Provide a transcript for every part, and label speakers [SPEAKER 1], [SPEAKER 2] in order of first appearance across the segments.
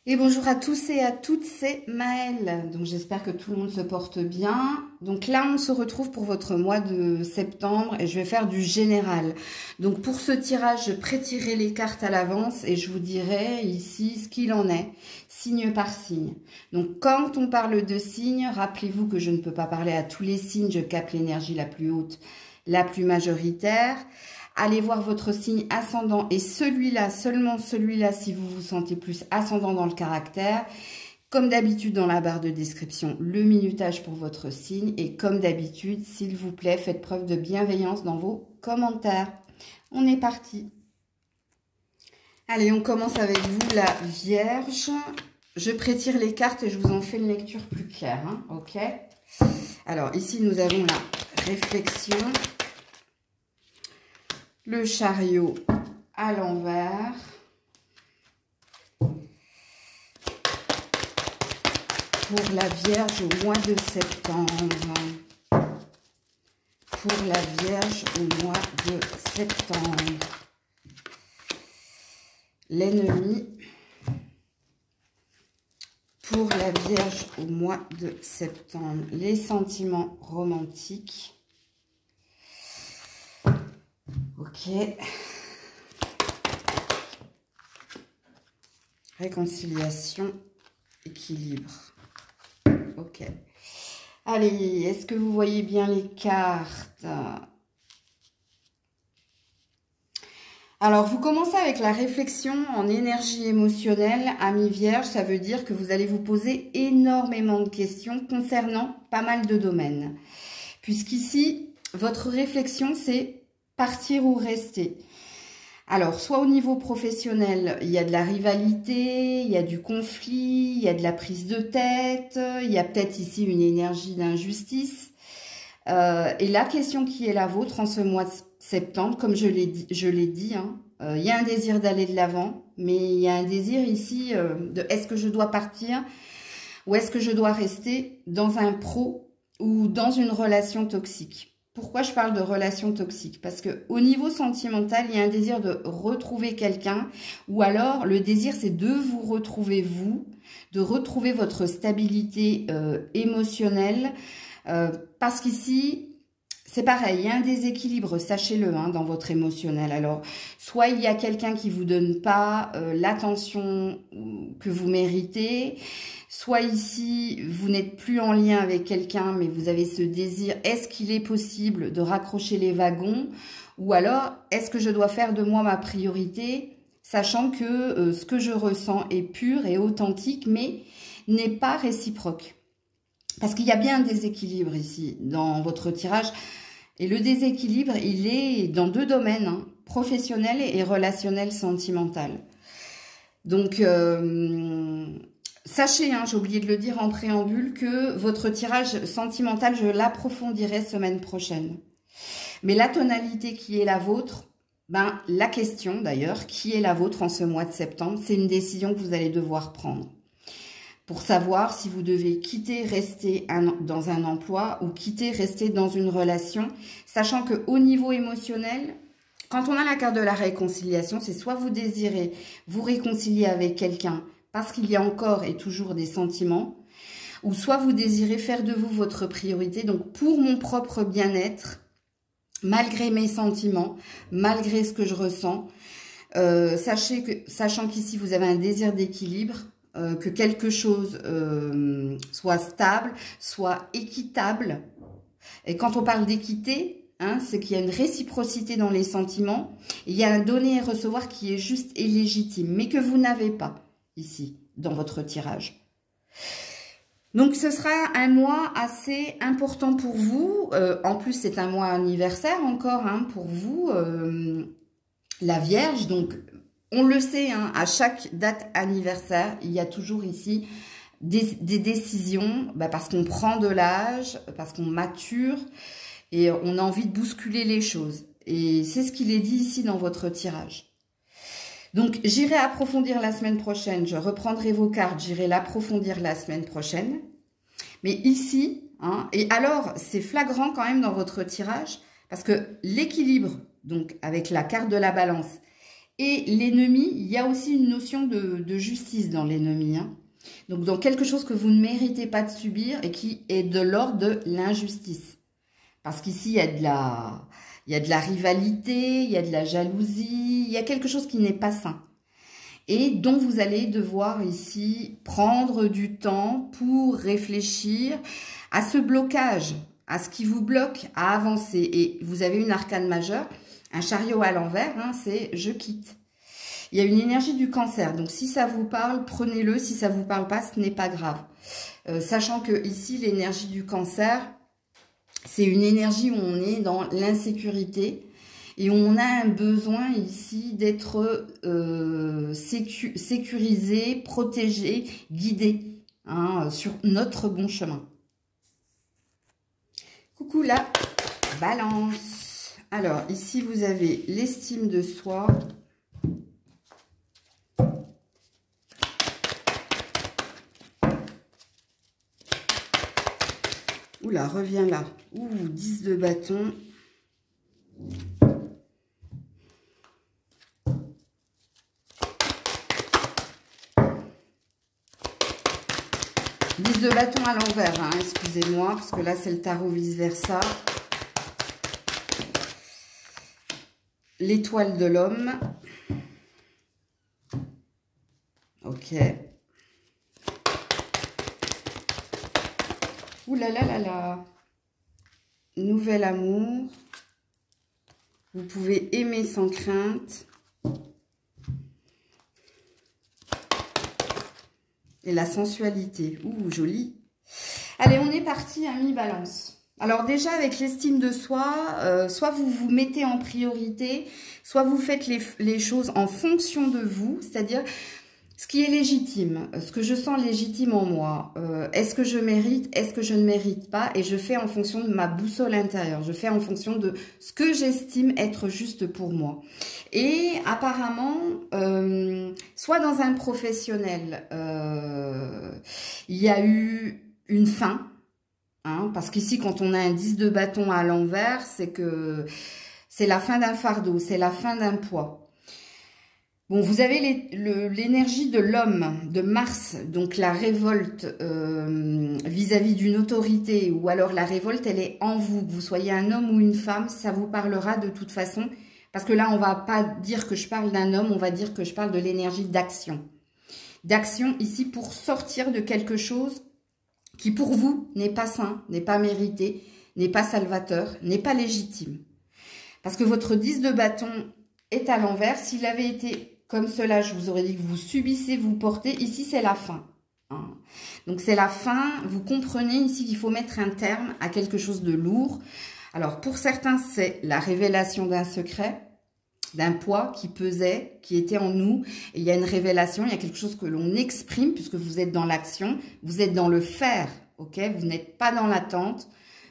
[SPEAKER 1] Et bonjour à tous et à toutes, c'est Maëlle. Donc j'espère que tout le monde se porte bien. Donc là, on se retrouve pour votre mois de septembre et je vais faire du général. Donc pour ce tirage, je pré-tirerai les cartes à l'avance et je vous dirai ici ce qu'il en est, signe par signe. Donc quand on parle de signes, rappelez-vous que je ne peux pas parler à tous les signes, je capte l'énergie la plus haute, la plus majoritaire. Allez voir votre signe ascendant et celui-là, seulement celui-là, si vous vous sentez plus ascendant dans le caractère. Comme d'habitude dans la barre de description, le minutage pour votre signe. Et comme d'habitude, s'il vous plaît, faites preuve de bienveillance dans vos commentaires. On est parti. Allez, on commence avec vous, la Vierge. Je pré-tire les cartes et je vous en fais une lecture plus claire. Hein, ok. Alors, ici, nous avons la réflexion. Le chariot à l'envers. Pour la Vierge au mois de septembre. Pour la Vierge au mois de septembre. L'ennemi. Pour la Vierge au mois de septembre. Les sentiments romantiques. Ok. Réconciliation, équilibre. Ok. Allez, est-ce que vous voyez bien les cartes? Alors, vous commencez avec la réflexion en énergie émotionnelle, ami Vierge. Ça veut dire que vous allez vous poser énormément de questions concernant pas mal de domaines. Puisqu'ici, votre réflexion, c'est partir ou rester. Alors, soit au niveau professionnel, il y a de la rivalité, il y a du conflit, il y a de la prise de tête, il y a peut-être ici une énergie d'injustice. Et la question qui est la vôtre en ce mois de septembre, comme je l'ai dit, hein, il y a un désir d'aller de l'avant, mais il y a un désir ici de est-ce que je dois partir ou est-ce que je dois rester dans un pro ou dans une relation toxique. Pourquoi je parle de relation toxique? Parce que au niveau sentimental, il y a un désir de retrouver quelqu'un, ou alors le désir, c'est de vous retrouver vous, de retrouver votre stabilité émotionnelle, parce qu'ici, c'est pareil, il y a un déséquilibre, sachez-le, hein, dans votre émotionnel. Alors, soit il y a quelqu'un qui vous donne pas l'attention que vous méritez, soit ici, vous n'êtes plus en lien avec quelqu'un, mais vous avez ce désir. Est-ce qu'il est possible de raccrocher les wagons? Ou alors, est-ce que je dois faire de moi ma priorité, sachant que ce que je ressens est pur et authentique, mais n'est pas réciproque? Parce qu'il y a bien un déséquilibre ici dans votre tirage. Et le déséquilibre, il est dans deux domaines, hein, professionnel et relationnel sentimental. Donc, sachez, hein, j'ai oublié de le dire en préambule, que votre tirage sentimental, je l'approfondirai semaine prochaine. Mais la tonalité qui est la vôtre, ben, la question d'ailleurs, qui est la vôtre en ce mois de septembre, c'est une décision que vous allez devoir prendre. Pour savoir si vous devez quitter, rester dans un emploi ou quitter, rester dans une relation, sachant qu'au niveau émotionnel, quand on a la carte de la réconciliation, c'est soit vous désirez vous réconcilier avec quelqu'un parce qu'il y a encore et toujours des sentiments, ou soit vous désirez faire de vous votre priorité. Donc pour mon propre bien-être, malgré mes sentiments, malgré ce que je ressens, sachant qu'ici vous avez un désir d'équilibre, que quelque chose soit stable, soit équitable. Et quand on parle d'équité, hein, c'est qu'il y a une réciprocité dans les sentiments. Il y a un donner et recevoir qui est juste et légitime, mais que vous n'avez pas ici, dans votre tirage. Donc, ce sera un mois assez important pour vous. En plus, c'est un mois anniversaire encore, hein, pour vous, la Vierge. Donc, on le sait, hein, à chaque date anniversaire, il y a toujours ici des décisions, bah, parce qu'on prend de l'âge, parce qu'on mature et on a envie de bousculer les choses. Et c'est ce qu'il est dit ici dans votre tirage. Donc, j'irai approfondir la semaine prochaine. Je reprendrai vos cartes, j'irai l'approfondir la semaine prochaine. Mais ici, hein, et alors, c'est flagrant quand même dans votre tirage, parce que l'équilibre, donc avec la carte de la balance, Et l'ennemi, il y a aussi une notion de justice dans l'ennemi, hein. Donc, dans quelque chose que vous ne méritez pas de subir et qui est de l'ordre de l'injustice. Parce qu'ici, il y a de la rivalité, il y a de la jalousie, il y a quelque chose qui n'est pas sain. Et dont vous allez devoir ici prendre du temps pour réfléchir à ce blocage, à ce qui vous bloque à avancer. Et vous avez une arcane majeure, un chariot à l'envers, hein, c'est « je quitte ». Il y a une énergie du Cancer, donc si ça vous parle, prenez-le. Si ça ne vous parle pas, ce n'est pas grave. Sachant que ici, l'énergie du Cancer, c'est une énergie où on est dans l'insécurité et on a un besoin ici d'être sécurisé, protégé, guidé, hein, sur notre bon chemin. Coucou la Balance. Alors, ici, vous avez l'estime de soi. Oula, reviens là. Ouh, 10 de bâton. De bâton à l'envers, hein, excusez-moi, parce que là, c'est le tarot vice-versa. L'étoile de l'homme. Ok. Ouh là là là là. Nouvel amour. Vous pouvez aimer sans crainte. Et la sensualité. Ouh, joli. Allez, on est parti, amis Balance. Alors déjà, avec l'estime de soi, soit vous vous mettez en priorité, soit vous faites les choses en fonction de vous, c'est-à-dire ce qui est légitime, ce que je sens légitime en moi. Est-ce que je mérite, est-ce que je ne mérite pas? Et je fais en fonction de ma boussole intérieure. Je fais en fonction de ce que j'estime être juste pour moi. Et apparemment, soit dans un professionnel, il y a eu une fin, hein, parce qu'ici, quand on a un 10 de bâton à l'envers, c'est que c'est la fin d'un fardeau, c'est la fin d'un poids. Bon, vous avez l'énergie de l'homme, de Mars, donc la révolte vis-à-vis d'une autorité, ou alors la révolte, elle est en vous. Que vous soyez un homme ou une femme, ça vous parlera de toute façon. Parce que là, on va pas dire que je parle d'un homme, on va dire que je parle de l'énergie d'action. D'action ici pour sortir de quelque chose qui pour vous n'est pas sain, n'est pas mérité, n'est pas salvateur, n'est pas légitime. Parce que votre 10 de bâton est à l'envers. S'il avait été comme cela, je vous aurais dit que vous subissez, vous portez. Ici, c'est la fin. Hein. Donc, c'est la fin. Vous comprenez ici qu'il faut mettre un terme à quelque chose de lourd. Alors, pour certains, c'est la révélation d'un secret, d'un poids qui pesait, qui était en nous. Et il y a une révélation, il y a quelque chose que l'on exprime, puisque vous êtes dans l'action, vous êtes dans le faire, ok? Vous n'êtes pas dans l'attente,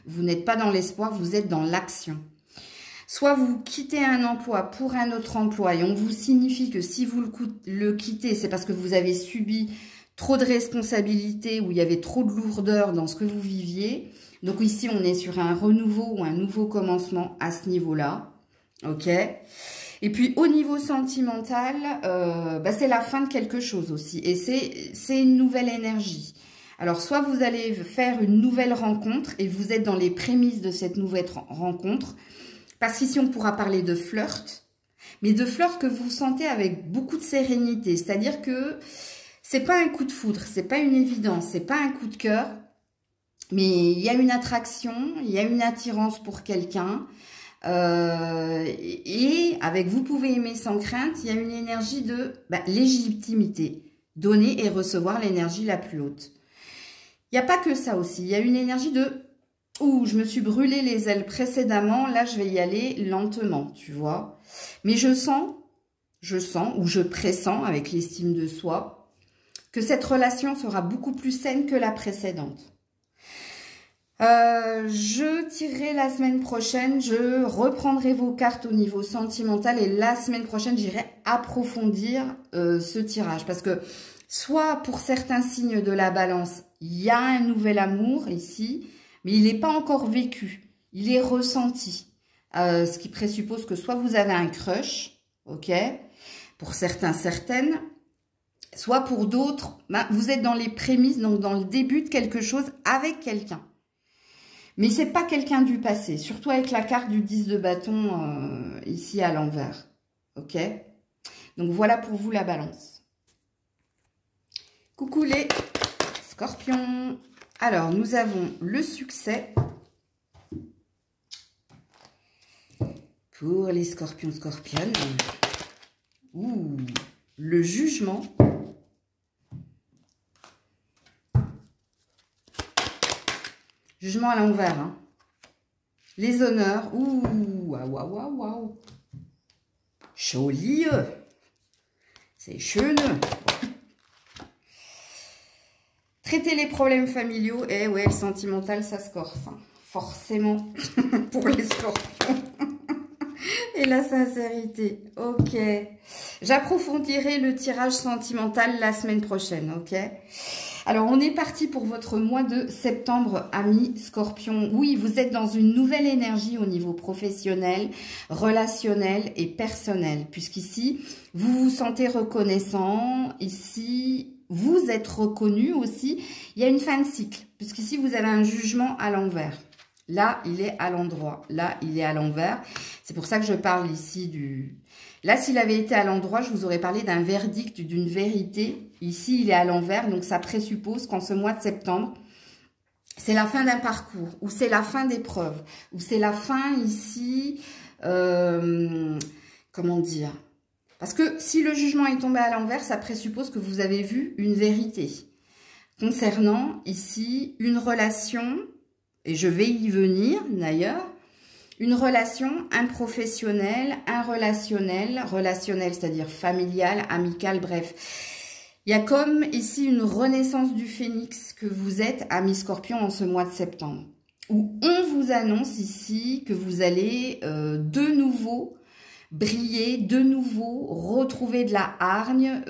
[SPEAKER 1] vous n'êtes pas dans l'espoir, vous êtes dans l'action. Soit vous quittez un emploi pour un autre emploi et on vous signifie que si vous le quittez, c'est parce que vous avez subi trop de responsabilités ou il y avait trop de lourdeur dans ce que vous viviez. Donc ici, on est sur un renouveau ou un nouveau commencement à ce niveau-là. Ok. Et puis au niveau sentimental, c'est la fin de quelque chose aussi. Et c'est une nouvelle énergie. Alors, soit vous allez faire une nouvelle rencontre et vous êtes dans les prémices de cette nouvelle rencontre. Parce qu'ici, on pourra parler de flirt, mais de flirt que vous sentez avec beaucoup de sérénité. C'est-à-dire que c'est pas un coup de foudre, c'est pas une évidence, c'est pas un coup de cœur, mais il y a une attraction, il y a une attirance pour quelqu'un. Et avec vous pouvez aimer sans crainte, il y a une énergie de légitimité. Donner et recevoir l'énergie la plus haute. Il n'y a pas que ça aussi, il y a une énergie de... Ouh, je me suis brûlé les ailes précédemment, là je vais y aller lentement, tu vois. Mais je sens, ou je pressens avec l'estime de soi, que cette relation sera beaucoup plus saine que la précédente. Je tirerai la semaine prochaine, je reprendrai vos cartes au niveau sentimental et la semaine prochaine, j'irai approfondir ce tirage. Parce que soit pour certains signes de la Balance, il y a un nouvel amour ici, mais il n'est pas encore vécu, il est ressenti. Ce qui présuppose que soit vous avez un crush, ok, pour certains, certaines. Soit pour d'autres, ben, vous êtes dans les prémices, donc dans le début de quelque chose avec quelqu'un. Mais c'est pas quelqu'un du passé, surtout avec la carte du 10 de bâton ici à l'envers. Ok? Donc voilà pour vous la balance. Coucou les scorpions. Alors, nous avons le succès pour les scorpions, scorpionnes. Ouh, le jugement. Jugement à l'envers. Hein. Les honneurs. Ouh, waouh, waouh, waouh. Joli. C'est chouette. Traiter les problèmes familiaux. Eh ouais, le sentimental, ça se corse. Hein. Forcément. Pour les scorpions. Et la sincérité. Ok. J'approfondirai le tirage sentimental la semaine prochaine. Ok. Alors, on est parti pour votre mois de septembre, amis scorpions. Oui, vous êtes dans une nouvelle énergie au niveau professionnel, relationnel et personnel. Puisqu'ici, vous vous sentez reconnaissant. Ici, vous êtes reconnu aussi. Il y a une fin de cycle. Puisqu'ici, vous avez un jugement à l'envers. Là, il est à l'endroit. Là, il est à l'envers. C'est pour ça que je parle ici du... Là, s'il avait été à l'endroit, je vous aurais parlé d'un verdict, d'une vérité. Ici, il est à l'envers, donc ça présuppose qu'en ce mois de septembre, c'est la fin d'un parcours, ou c'est la fin d'épreuve, ou c'est la fin ici, comment dire? Parce que si le jugement est tombé à l'envers, ça présuppose que vous avez vu une vérité. Concernant ici une relation, et je vais y venir d'ailleurs, une relation, un professionnel, un relationnel, c'est-à-dire familial, amical, bref. Il y a comme ici une renaissance du phénix que vous êtes, amis scorpions, en ce mois de septembre. Où on vous annonce ici que vous allez de nouveau briller, de nouveau retrouver de la hargne,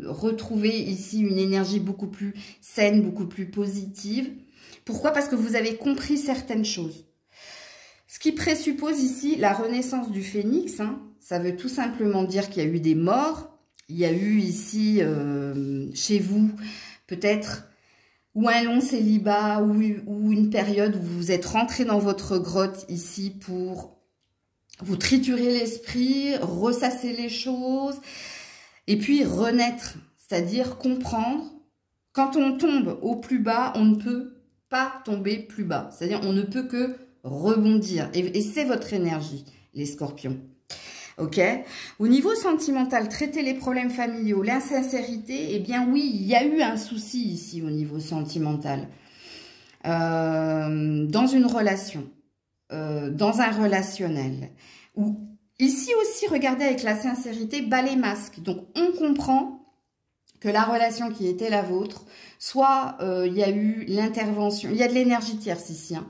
[SPEAKER 1] retrouver ici une énergie beaucoup plus saine, beaucoup plus positive. Pourquoi? Parce que vous avez compris certaines choses. Ce qui présuppose ici la renaissance du phénix, hein, ça veut tout simplement dire qu'il y a eu des morts, il y a eu ici, chez vous, peut-être, ou un long célibat, ou une période où vous êtes rentré dans votre grotte ici pour vous triturer l'esprit, ressasser les choses, et puis renaître, c'est-à-dire comprendre. Quand on tombe au plus bas, on ne peut pas tomber plus bas, c'est-à-dire on ne peut que rebondir. Et c'est votre énergie, les scorpions. Ok? Au niveau sentimental, traiter les problèmes familiaux, l'insincérité, eh bien oui, il y a eu un souci ici au niveau sentimental. Dans une relation, dans un relationnel. Ou ici aussi, regardez avec la sincérité, bas les masques. Donc, on comprend que la relation qui était la vôtre, soit il y a eu l'intervention, il y a de l'énergie tierce ici, hein.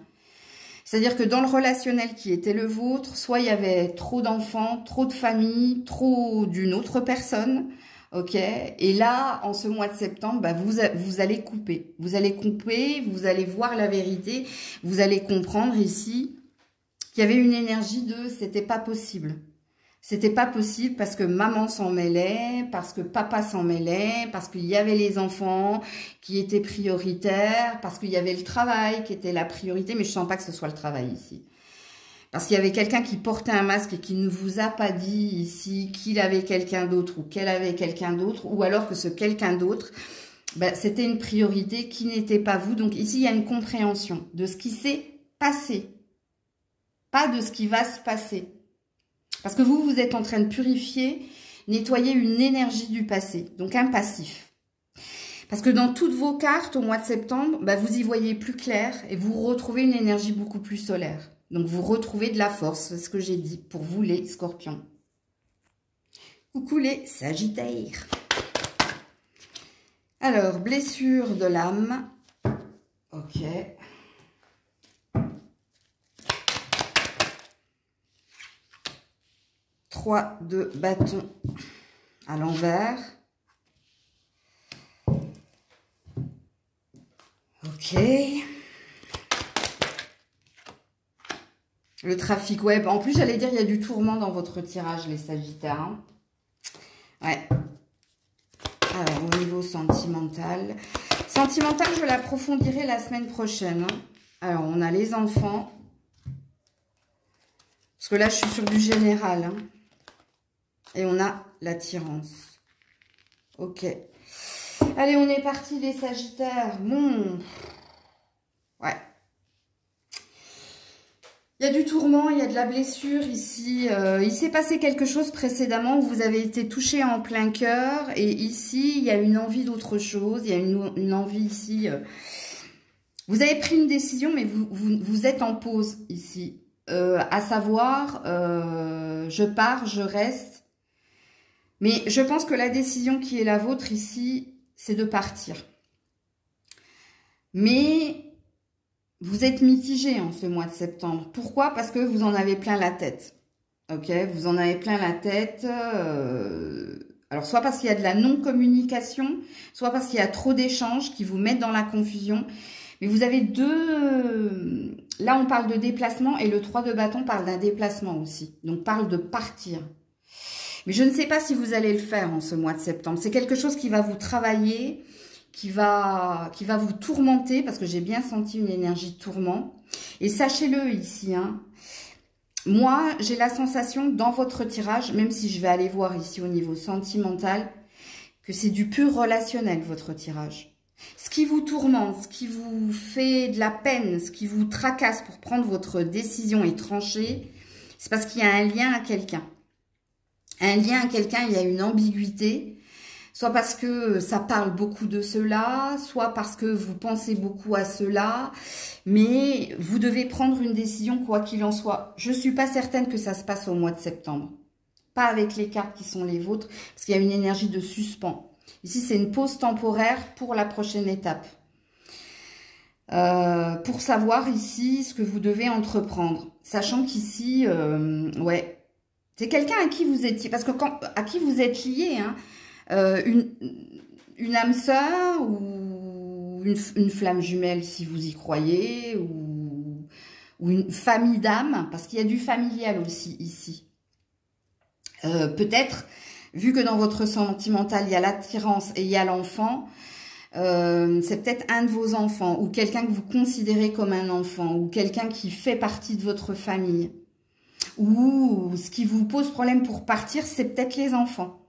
[SPEAKER 1] C'est-à-dire que dans le relationnel qui était le vôtre, soit il y avait trop d'enfants, trop de familles, trop d'une autre personne, ok? Et là, en ce mois de septembre, bah, vous allez couper. Vous allez couper, vous allez voir la vérité, vous allez comprendre ici qu'il y avait une énergie de « c'était pas possible ». C'était pas possible parce que maman s'en mêlait, parce que papa s'en mêlait, parce qu'il y avait les enfants qui étaient prioritaires, parce qu'il y avait le travail qui était la priorité, mais je sens pas que ce soit le travail ici. Parce qu'il y avait quelqu'un qui portait un masque et qui ne vous a pas dit ici qu'il avait quelqu'un d'autre ou qu'elle avait quelqu'un d'autre, ou alors que ce quelqu'un d'autre, ben, c'était une priorité qui n'était pas vous. Donc ici, il y a une compréhension de ce qui s'est passé, pas de ce qui va se passer. Parce que vous, vous êtes en train de purifier, nettoyer une énergie du passé, donc un passif. Parce que dans toutes vos cartes, au mois de septembre, bah, vous y voyez plus clair et vous retrouvez une énergie beaucoup plus solaire. Donc, vous retrouvez de la force, c'est ce que j'ai dit pour vous les scorpions. Coucou les sagittaires. Alors, blessure de l'âme. Ok. De bâtons à l'envers. Ok. Le trafic web. En plus, j'allais dire, il y a du tourment dans votre tirage, les sagittaires. Hein. Ouais. Alors, au niveau sentimental. Sentimental, je l'approfondirai la semaine prochaine. Hein. Alors, on a les enfants. Parce que là, je suis sur du général. Hein. Et on a l'attirance. Ok. Allez, on est parti, les Sagittaires. Bon. Ouais. Il y a du tourment, il y a de la blessure ici. Il s'est passé quelque chose précédemment où vous avez été touché en plein cœur. Et ici, il y a une envie d'autre chose. Il y a une envie ici. Vous avez pris une décision, mais vous êtes en pause ici. À savoir, je pars, je reste. Mais je pense que la décision qui est la vôtre ici, c'est de partir. Mais vous êtes mitigé en ce mois de septembre. Pourquoi? Parce que vous en avez plein la tête. Ok, vous en avez plein la tête. Alors, soit parce qu'il y a de la non-communication, soit parce qu'il y a trop d'échanges qui vous mettent dans la confusion. Mais vous avez deux... Là, on parle de déplacement et le 3 de bâton parle d'un déplacement aussi. Donc, parle de partir. Mais je ne sais pas si vous allez le faire en ce mois de septembre. C'est quelque chose qui va vous travailler, qui va vous tourmenter, parce que j'ai bien senti une énergie de tourment. Et sachez-le ici, hein, moi, j'ai la sensation dans votre tirage, même si je vais aller voir ici au niveau sentimental, que c'est du pur relationnel, votre tirage. Ce qui vous tourmente, ce qui vous fait de la peine, ce qui vous tracasse pour prendre votre décision et trancher, c'est parce qu'il y a un lien à quelqu'un. Un lien à quelqu'un, il y a une ambiguïté, soit parce que ça parle beaucoup de cela, soit parce que vous pensez beaucoup à cela, mais vous devez prendre une décision quoi qu'il en soit. Je ne suis pas certaine que ça se passe au mois de septembre. Pas avec les cartes qui sont les vôtres, parce qu'il y a une énergie de suspens. Ici, c'est une pause temporaire pour la prochaine étape. Pour savoir ici ce que vous devez entreprendre. Sachant qu'ici, ouais, c'est quelqu'un à qui vous étiez, parce que à qui vous êtes lié, hein, une âme sœur ou une flamme jumelle si vous y croyez, ou une famille d'âmes, parce qu'il y a du familial aussi ici. Peut-être, vu que dans votre sentimental, il y a l'attirance et il y a l'enfant, c'est peut-être un de vos enfants, ou quelqu'un que vous considérez comme un enfant, ou quelqu'un qui fait partie de votre famille. Ou ce qui vous pose problème pour partir, c'est peut-être les enfants.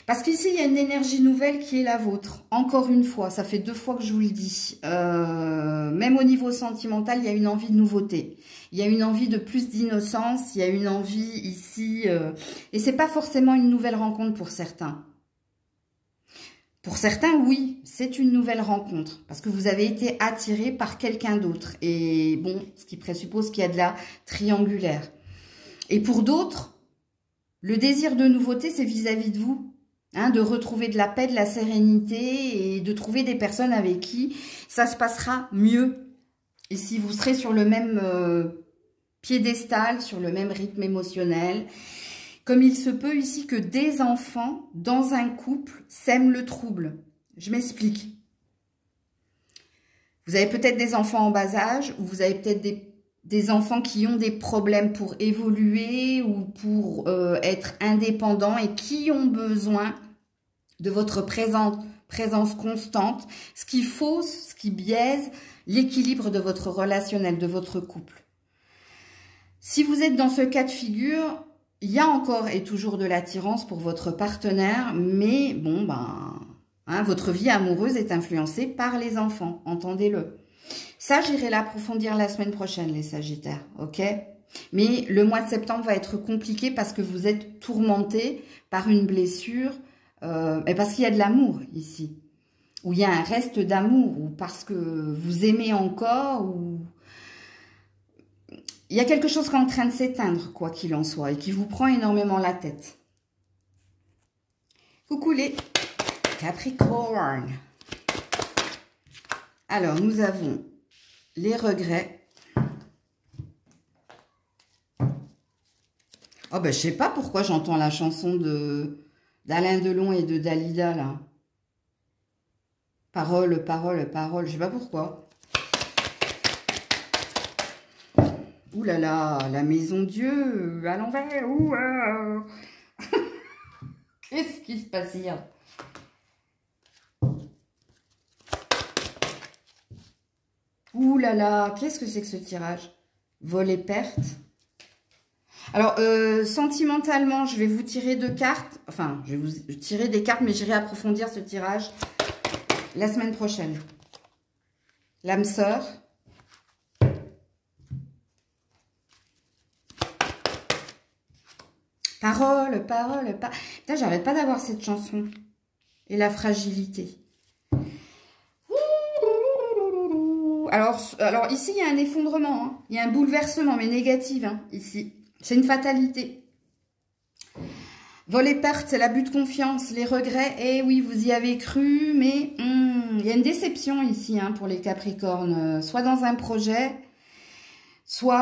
[SPEAKER 1] Parce qu'ici, il y a une énergie nouvelle qui est la vôtre. Encore une fois, ça fait 2 fois que je vous le dis. Même au niveau sentimental, il y a une envie de nouveauté. Il y a une envie de plus d'innocence. Il y a une envie ici... et c'est pas forcément une nouvelle rencontre pour certains. Pour certains, oui, c'est une nouvelle rencontre. Parce que vous avez été attiré par quelqu'un d'autre. Et bon, ce qui présuppose qu'il y a de la triangulaire. Et pour d'autres, le désir de nouveauté, c'est vis-à-vis de vous. Hein, de retrouver de la paix, de la sérénité et de trouver des personnes avec qui ça se passera mieux. Et si vous serez sur le même piédestal, sur le même rythme émotionnel, comme il se peut ici que des enfants dans un couple sèment le trouble. Je m'explique. Vous avez peut-être des enfants en bas âge ou vous avez peut-être des enfants qui ont des problèmes pour évoluer ou pour être indépendants et qui ont besoin de votre présence constante, ce qui fausse, ce qui biaise l'équilibre de votre relationnel, de votre couple. Si vous êtes dans ce cas de figure, il y a encore et toujours de l'attirance pour votre partenaire, mais bon, hein, votre vie amoureuse est influencée par les enfants, entendez-le. Ça, j'irai l'approfondir la semaine prochaine, les Sagittaires, ok? Mais le mois de septembre va être compliqué parce que vous êtes tourmenté par une blessure, et parce qu'il y a de l'amour ici, ou il y a un reste d'amour, ou parce que vous aimez encore, ou... Il y a quelque chose qui est en train de s'éteindre, quoi qu'il en soit, et qui vous prend énormément la tête. Coucou les Capricornes. Alors, nous avons les regrets. Oh ben, je sais pas pourquoi j'entends la chanson d'Alain Delon et de Dalida, là. Parole, parole, parole, je sais pas pourquoi. Ouh là là, la maison Dieu, à l'envers, ouh Qu'est-ce qui se passe hier? Ouh là là, qu'est-ce que c'est que ce tirage? Vol et perte. Alors, sentimentalement, je vais vous tirer 2 cartes. Enfin, je vais vous tirer des cartes, mais j'irai approfondir ce tirage la semaine prochaine. L'âme sœur. Parole, parole, pas. Putain, j'arrête pas d'avoir cette chanson. Et la fragilité. Alors ici, il y a un effondrement. Hein. Il y a un bouleversement, mais négatif, hein, ici. C'est une fatalité. Vol et perte, c'est l'abus de confiance, les regrets. Eh oui, vous y avez cru, mais il y a une déception ici hein, pour les Capricornes. Soit dans un projet, soit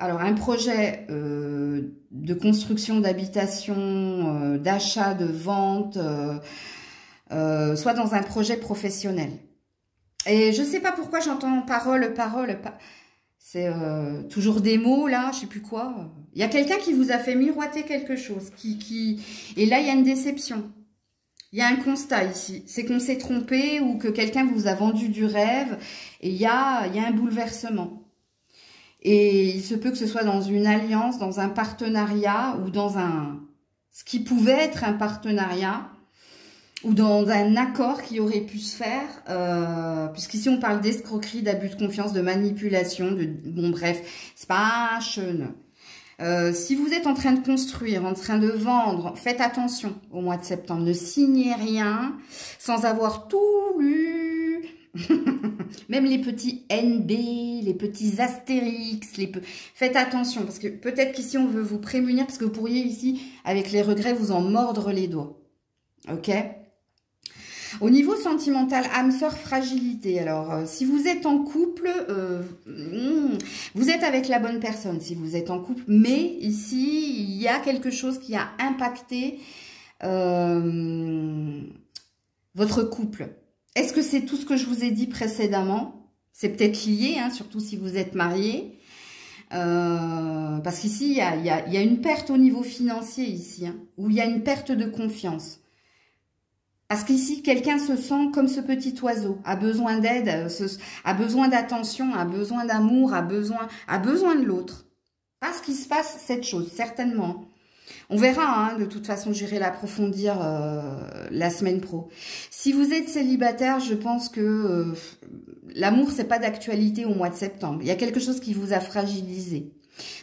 [SPEAKER 1] alors un projet de construction, d'habitation, d'achat, de vente, soit dans un projet professionnel. Et je ne sais pas pourquoi j'entends parole. C'est toujours des mots, là, je sais plus quoi. Il y a quelqu'un qui vous a fait miroiter quelque chose. Et là, il y a une déception. Il y a un constat ici. C'est qu'on s'est trompé ou que quelqu'un vous a vendu du rêve. Et il y a un bouleversement. Et il se peut que ce soit dans une alliance, dans un partenariat ou dans ce qui pouvait être un partenariat ou dans un accord qui aurait pu se faire, puisqu'ici on parle d'escroquerie, d'abus de confiance, de manipulation, bon bref, c'est pas chun. Si vous êtes en train de construire, en train de vendre, faites attention au mois de septembre. Ne signez rien sans avoir tout lu. Même les petits NB, les petits astérix, faites attention parce que peut-être qu'ici on veut vous prémunir parce que vous pourriez ici, avec les regrets, vous en mordre les doigts. Ok ? Au niveau sentimental, âme sœur, fragilité. Alors, si vous êtes en couple, vous êtes avec la bonne personne si vous êtes en couple. Mais ici, il y a quelque chose qui a impacté votre couple. Est-ce que c'est tout ce que je vous ai dit précédemment? C'est peut-être lié, hein, surtout si vous êtes marié. Parce qu'ici, il y a une perte au niveau financier ici, hein, où il y a une perte de confiance. Parce qu'ici, quelqu'un se sent comme ce petit oiseau, a besoin d'aide, a besoin d'attention, a besoin d'amour, a besoin de l'autre. Parce qu'il se passe cette chose, certainement. On verra, hein, de toute façon, j'irai l'approfondir la semaine pro. Si vous êtes célibataire, je pense que l'amour, c'est pas d'actualité au mois de septembre. Il y a quelque chose qui vous a fragilisé.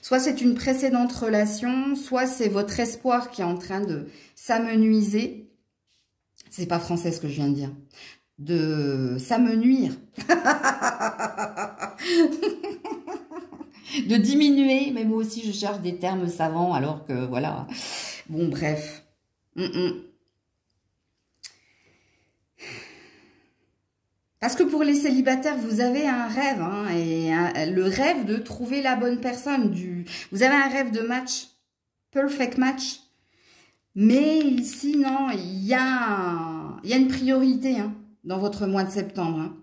[SPEAKER 1] Soit c'est une précédente relation, soit c'est votre espoir qui est en train de s'amenuiser. C'est pas français ce que je viens de dire. De s'amenuire. De diminuer. Mais moi aussi, je cherche des termes savants alors que, voilà. Bon, bref. Parce que pour les célibataires, vous avez un rêve. Hein, et le rêve de trouver la bonne personne. Vous avez un rêve de match. Perfect match. Mais ici, non, il y a une priorité hein, dans votre mois de septembre. Hein.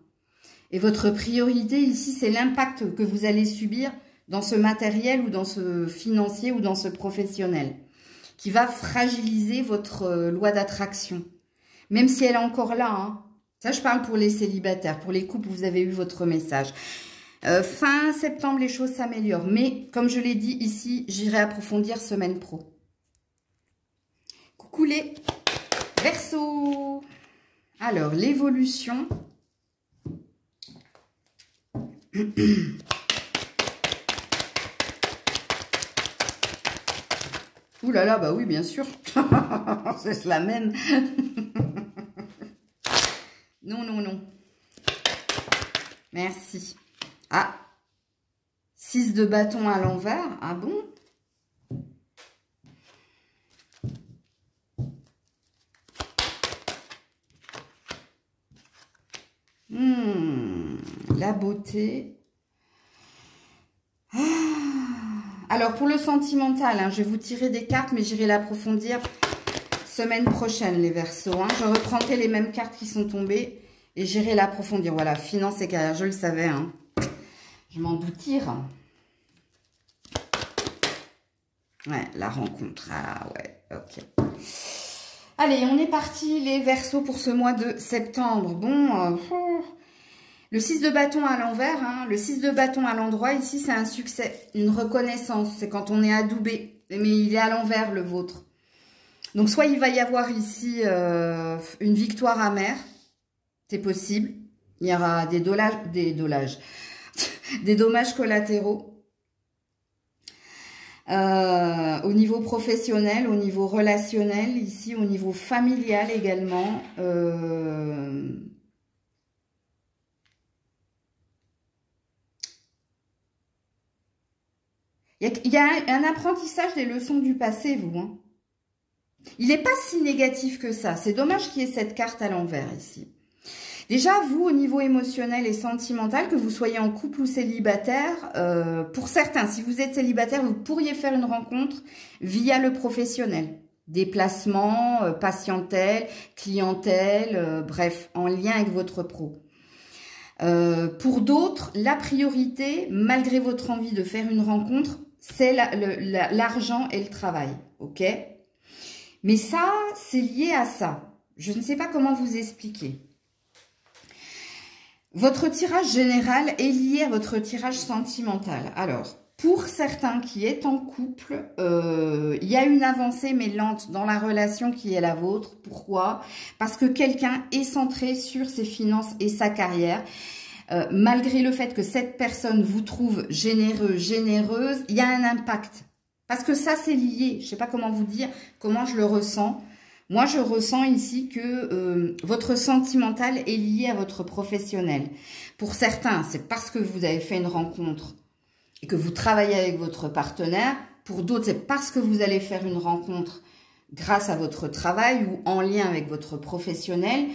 [SPEAKER 1] Et votre priorité ici, c'est l'impact que vous allez subir dans ce matériel ou dans ce financier ou dans ce professionnel qui va fragiliser votre loi d'attraction. Même si elle est encore là. Hein. Ça, je parle pour les célibataires. Pour les couples, vous avez eu votre message. Fin septembre, les choses s'améliorent. Mais comme je l'ai dit ici, j'irai approfondir semaine pro. Coucou les Verseaux. Alors, l'évolution. Ouh là là, bah oui, bien sûr. C'est la même. Non, non, non. Merci. Ah. 6 de bâton à l'envers. Ah bon? La beauté. Alors, pour le sentimental, hein, je vais vous tirer des cartes, mais j'irai l'approfondir semaine prochaine, les Verseaux. Hein. Je reprendrai les mêmes cartes qui sont tombées et j'irai l'approfondir. Voilà, finance et carrière, je le savais. Hein. Je m'en doutire. Ouais, la rencontre. Ah ouais, ok. Allez, on est parti les Verseaux pour ce mois de septembre. Bon, le 6 de bâton à l'envers, hein, le 6 de bâton à l'endroit, ici c'est un succès, une reconnaissance. C'est quand on est adoubé, mais il est à l'envers le vôtre. Donc soit il va y avoir ici une victoire amère, c'est possible. Il y aura des dommages collatéraux. Au niveau professionnel, au niveau relationnel, ici au niveau familial également. Il y a un apprentissage des leçons du passé, vous. Hein. Il n'est pas si négatif que ça. C'est dommage qu'il y ait cette carte à l'envers ici. Déjà, vous, au niveau émotionnel et sentimental, que vous soyez en couple ou célibataire, pour certains, si vous êtes célibataire, vous pourriez faire une rencontre via le professionnel. Déplacement, patientèle, clientèle, bref, en lien avec votre pro. Pour d'autres, la priorité, malgré votre envie de faire une rencontre, c'est l'argent et le travail, ok? Mais ça, c'est lié à ça. Je ne sais pas comment vous expliquer. Votre tirage général est lié à votre tirage sentimental. Alors, pour certains qui est en couple, il y a une avancée mais lente dans la relation qui est la vôtre. Pourquoi? Parce que quelqu'un est centré sur ses finances et sa carrière. Malgré le fait que cette personne vous trouve généreux, généreuse, il y a un impact. Parce que ça, c'est lié. Je ne sais pas comment vous dire, comment je le ressens. Moi, je ressens ici que votre sentimental est lié à votre professionnel. Pour certains, c'est parce que vous avez fait une rencontre et que vous travaillez avec votre partenaire. Pour d'autres, c'est parce que vous allez faire une rencontre grâce à votre travail ou en lien avec votre professionnel.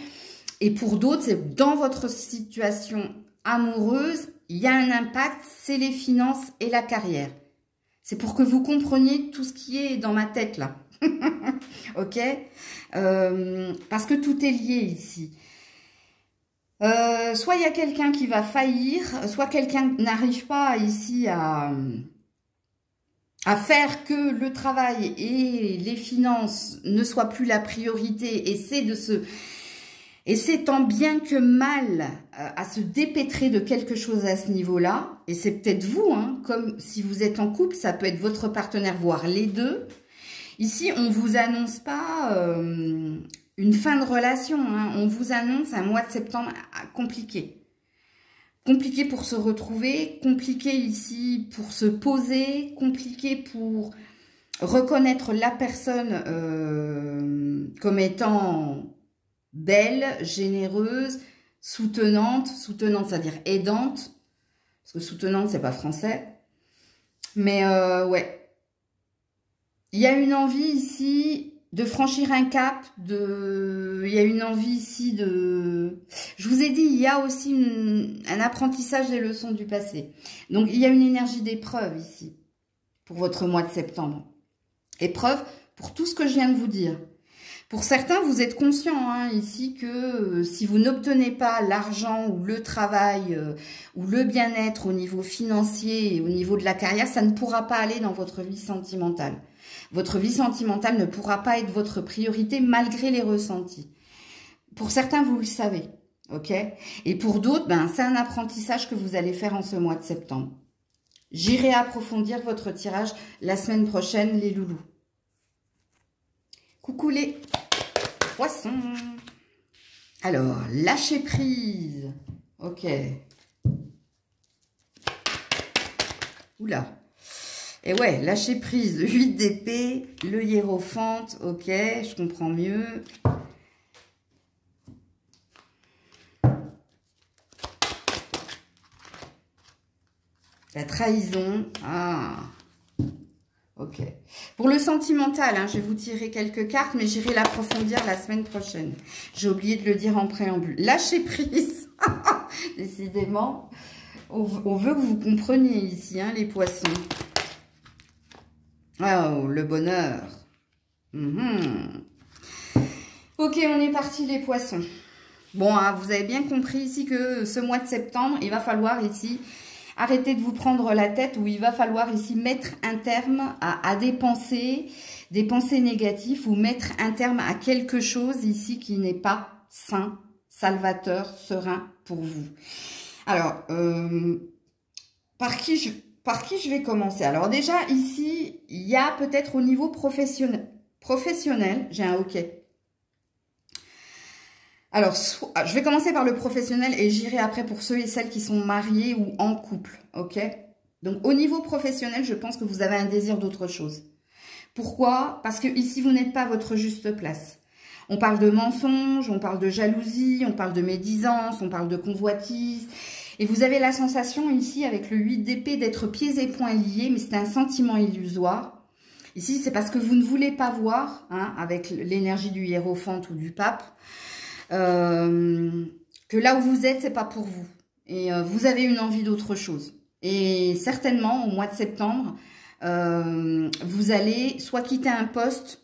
[SPEAKER 1] Et pour d'autres, c'est dans votre situation amoureuse, il y a un impact, c'est les finances et la carrière. C'est pour que vous compreniez tout ce qui est dans ma tête là. Ok, parce que tout est lié ici. Soit il y a quelqu'un qui va faillir, soit quelqu'un n'arrive pas ici à faire que le travail et les finances ne soient plus la priorité, et c'est tant bien que mal à se dépêtrer de quelque chose à ce niveau-là. Et c'est peut-être vous, hein, comme si vous êtes en couple, ça peut être votre partenaire, voire les deux. Ici, on ne vous annonce pas une fin de relation. Hein. On vous annonce un mois de septembre compliqué. Compliqué pour se retrouver, compliqué ici pour se poser, compliqué pour reconnaître la personne comme étant belle, généreuse, soutenante. Soutenante, c'est-à-dire aidante. Parce que soutenante, c'est pas français. Mais ouais. Il y a une envie ici de franchir un cap, il y a une envie ici de... Je vous ai dit, il y a aussi un apprentissage des leçons du passé. Donc, il y a une énergie d'épreuve ici, pour votre mois de septembre. Épreuve pour tout ce que je viens de vous dire. Pour certains, vous êtes conscients hein, ici que si vous n'obtenez pas l'argent ou le travail ou le bien-être au niveau financier et au niveau de la carrière, ça ne pourra pas aller dans votre vie sentimentale. Votre vie sentimentale ne pourra pas être votre priorité malgré les ressentis. Pour certains, vous le savez, ok? Et pour d'autres, ben, c'est un apprentissage que vous allez faire en ce mois de septembre. J'irai approfondir votre tirage la semaine prochaine, les loulous. Coucou les poissons. Alors, lâcher prise. Ok. Oula. Et ouais, lâcher prise, 8 d'épée, le hiérophante, ok, je comprends mieux. La trahison, ah, ok. Pour le sentimental, hein, je vais vous tirer quelques cartes, mais j'irai l'approfondir la semaine prochaine. J'ai oublié de le dire en préambule. Lâcher prise, décidément, on veut que vous compreniez ici, hein, les poissons. Oh, le bonheur. Ok, on est parti les poissons. Bon, hein, vous avez bien compris ici que ce mois de septembre, il va falloir ici Arrêtez de vous prendre la tête où il va falloir ici mettre un terme à des pensées négatives ou mettre un terme à quelque chose ici qui n'est pas sain, salvateur, serein pour vous. Alors, par qui je vais commencer? Alors déjà, ici, il y a peut-être au niveau professionnel, j'ai un OK. Alors, je vais commencer par le professionnel et j'irai après pour ceux et celles qui sont mariés ou en couple, ok? Donc, au niveau professionnel, je pense que vous avez un désir d'autre chose. Pourquoi? Parce que ici, vous n'êtes pas à votre juste place. On parle de mensonges, on parle de jalousie, on parle de médisance, on parle de convoitise. Et vous avez la sensation ici, avec le 8 d'épée, d'être pieds et poings liés, mais c'est un sentiment illusoire. Ici, c'est parce que vous ne voulez pas voir, hein, avec l'énergie du hiérophante ou du pape, que là où vous êtes, c'est pas pour vous. Et vous avez une envie d'autre chose. Et certainement, au mois de septembre, vous allez soit quitter un poste,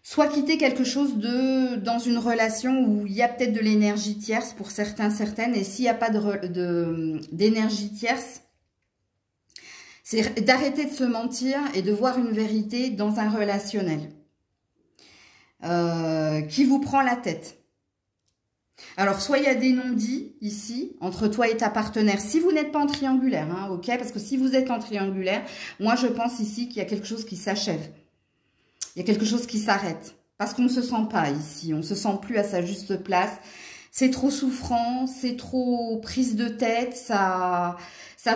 [SPEAKER 1] soit quitter quelque chose dans une relation où il y a peut-être de l'énergie tierce pour certains, certaines. Et s'il n'y a pas d'énergie tierce, c'est d'arrêter de se mentir et de voir une vérité dans un relationnel. Qui vous prend la tête. Alors, soit il y a des non-dits ici, entre toi et ta partenaire, si vous n'êtes pas en triangulaire, hein, ok? Parce que si vous êtes en triangulaire, moi je pense ici qu'il y a quelque chose qui s'achève. Il y a quelque chose qui s'arrête. Parce qu'on ne se sent pas ici, on ne se sent plus à sa juste place. C'est trop souffrant, c'est trop prise de tête, ça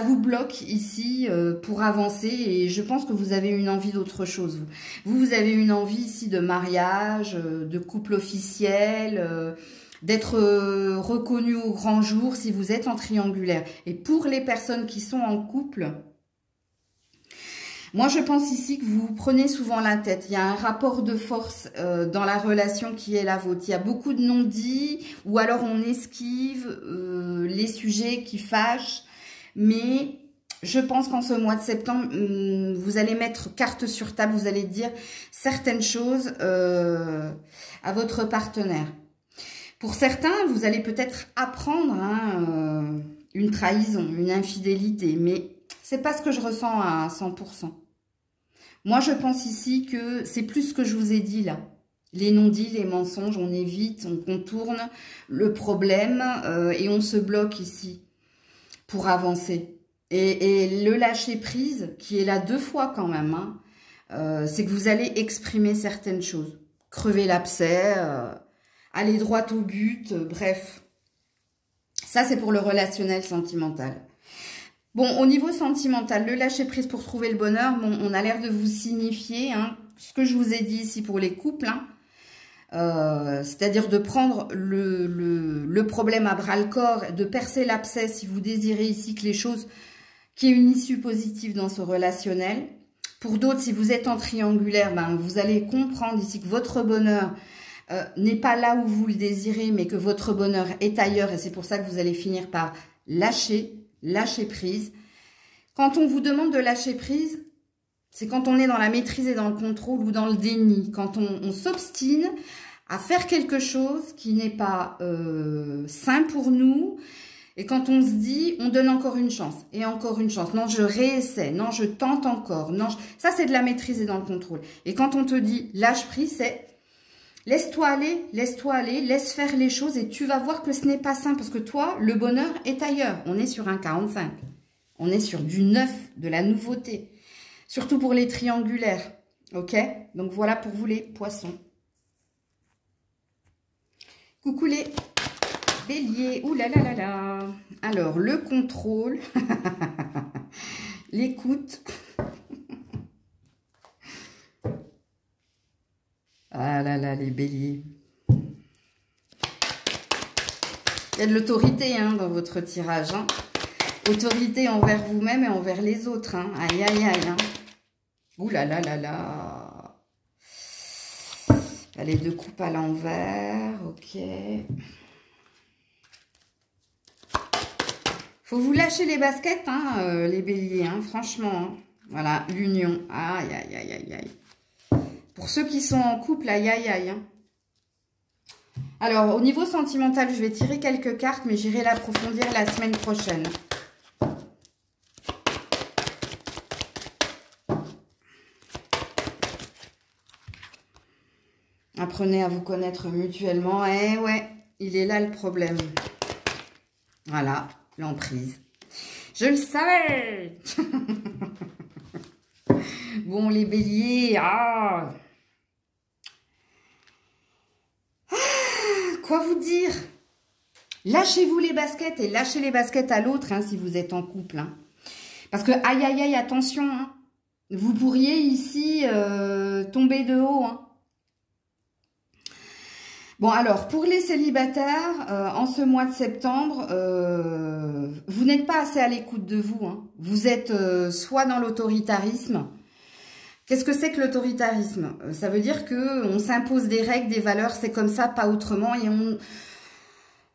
[SPEAKER 1] vous bloque ici pour avancer et je pense que vous avez une envie d'autre chose. Vous avez une envie ici de mariage, de couple officiel, d'être reconnu au grand jour si vous êtes en triangulaire. Et pour les personnes qui sont en couple, moi je pense ici que vous prenez souvent la tête. Il y a un rapport de force dans la relation qui est la vôtre. Il y a beaucoup de non-dits ou alors on esquive les sujets qui fâchent. Mais je pense qu'en ce mois de septembre, vous allez mettre carte sur table, vous allez dire certaines choses à votre partenaire. Pour certains, vous allez peut-être apprendre une trahison, une infidélité, mais c'est pas ce que je ressens à 100%. Moi, je pense ici que c'est plus ce que je vous ai dit là. Les non-dits, les mensonges, on évite, on contourne le problème et on se bloque ici pour avancer. Et le lâcher-prise, qui est là 2 fois quand même, hein, c'est que vous allez exprimer certaines choses. Crever l'abcès, aller droit au but, bref. Ça, c'est pour le relationnel sentimental. Bon, au niveau sentimental, le lâcher-prise pour trouver le bonheur, bon, on a l'air de vous signifier hein, ce que je vous ai dit ici pour les couples, hein. C'est-à-dire de prendre le problème à bras-le-corps, de percer l'abcès si vous désirez ici que les choses, qu'il y ait une issue positive dans ce relationnel. Pour d'autres, si vous êtes en triangulaire, ben, vous allez comprendre ici que votre bonheur n'est pas là où vous le désirez, mais que votre bonheur est ailleurs et c'est pour ça que vous allez finir par lâcher prise. Quand on vous demande de lâcher prise, c'est quand on est dans la maîtrise et dans le contrôle ou dans le déni. Quand on s'obstine à faire quelque chose qui n'est pas sain pour nous. Et quand on se dit, on donne encore une chance. Et encore une chance. Non, je réessaie. Non, je tente encore. Non, ça, c'est de la maîtrise et dans le contrôle. Et quand on te dit lâche prise, c'est laisse-toi aller, laisse faire les choses. Et tu vas voir que ce n'est pas sain. Parce que toi, le bonheur est ailleurs. On est sur un 45. On est sur du neuf, de la nouveauté. Surtout pour les triangulaires, ok? Donc voilà pour vous les poissons. Coucou les béliers, ouh là là là là. Alors, le contrôle, l'écoute. Ah là là, les béliers. Il y a de l'autorité hein, dans votre tirage. Hein. Autorité envers vous-même et envers les autres. Hein. Aïe, aïe, aïe. Hein. Ouh là là là là. Les 2 coupes à l'envers. Ok. Faut vous lâcher les baskets, hein, les béliers. Hein, franchement. Hein. Voilà, l'union. Aïe, aïe, aïe, aïe, aïe. Pour ceux qui sont en couple, aïe, aïe, aïe. Hein. Alors, au niveau sentimental, je vais tirer quelques cartes, mais j'irai l'approfondir la semaine prochaine. apprenez à vous connaître mutuellement. Eh ouais, il est là le problème. Voilà, l'emprise. Je le savais. Bon, les béliers, quoi vous dire? Lâchez-vous les baskets et lâchez les baskets à l'autre, hein, si vous êtes en couple. Hein. Parce que, aïe, aïe, aïe, attention, hein. Vous pourriez ici tomber de haut. Hein. Bon, alors, pour les célibataires, en ce mois de septembre, vous n'êtes pas assez à l'écoute de vous. Hein. Vous êtes soit dans l'autoritarisme. Qu'est-ce que c'est que l'autoritarisme? Ça veut dire qu'on s'impose des règles, des valeurs, c'est comme ça, pas autrement. Et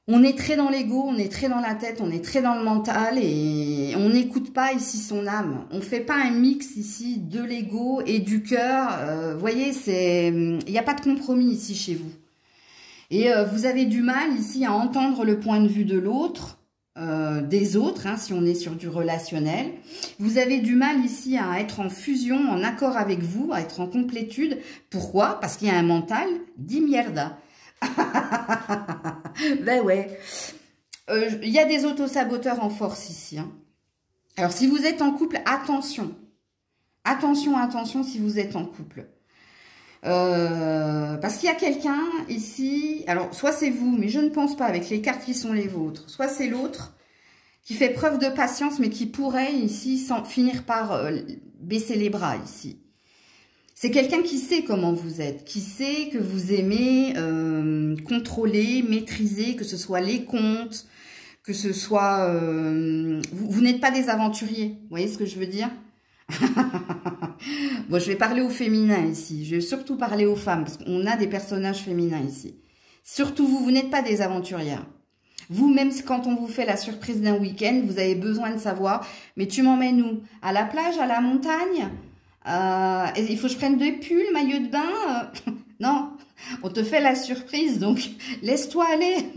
[SPEAKER 1] on est très dans l'ego, on est très dans la tête, on est très dans le mental et on n'écoute pas ici son âme. On fait pas un mix ici de l'ego et du cœur. Vous voyez, il n'y a pas de compromis ici chez vous. Et vous avez du mal ici à entendre le point de vue de l'autre, des autres, hein, si on est sur du relationnel. Vous avez du mal ici à être en fusion, en accord avec vous, à être en complétude. Pourquoi? Parce qu'il y a un mental di mierda. Ben ouais. Il y a des autosaboteurs en force ici. Hein. Alors, si vous êtes en couple, attention. Attention, attention si vous êtes en couple. Parce qu'il y a quelqu'un ici, alors soit c'est vous, mais je ne pense pas avec les cartes qui sont les vôtres, soit c'est l'autre qui fait preuve de patience, mais qui pourrait ici finir par baisser les bras ici. C'est quelqu'un qui sait comment vous êtes, qui sait que vous aimez contrôler, maîtriser, que ce soit les comptes, que ce soit... vous n'êtes pas des aventuriers, vous voyez ce que je veux dire? Bon, je vais parler au féminin ici. Je vais surtout parler aux femmes, parce qu'on a des personnages féminins ici. Surtout vous n'êtes pas des aventurières. Vous, même quand on vous fait la surprise d'un week-end, vous avez besoin de savoir, mais tu m'emmènes où? À la plage, à la montagne? Il faut que je prenne des pulls, maillot de bain? Non, on te fait la surprise, donc laisse-toi aller.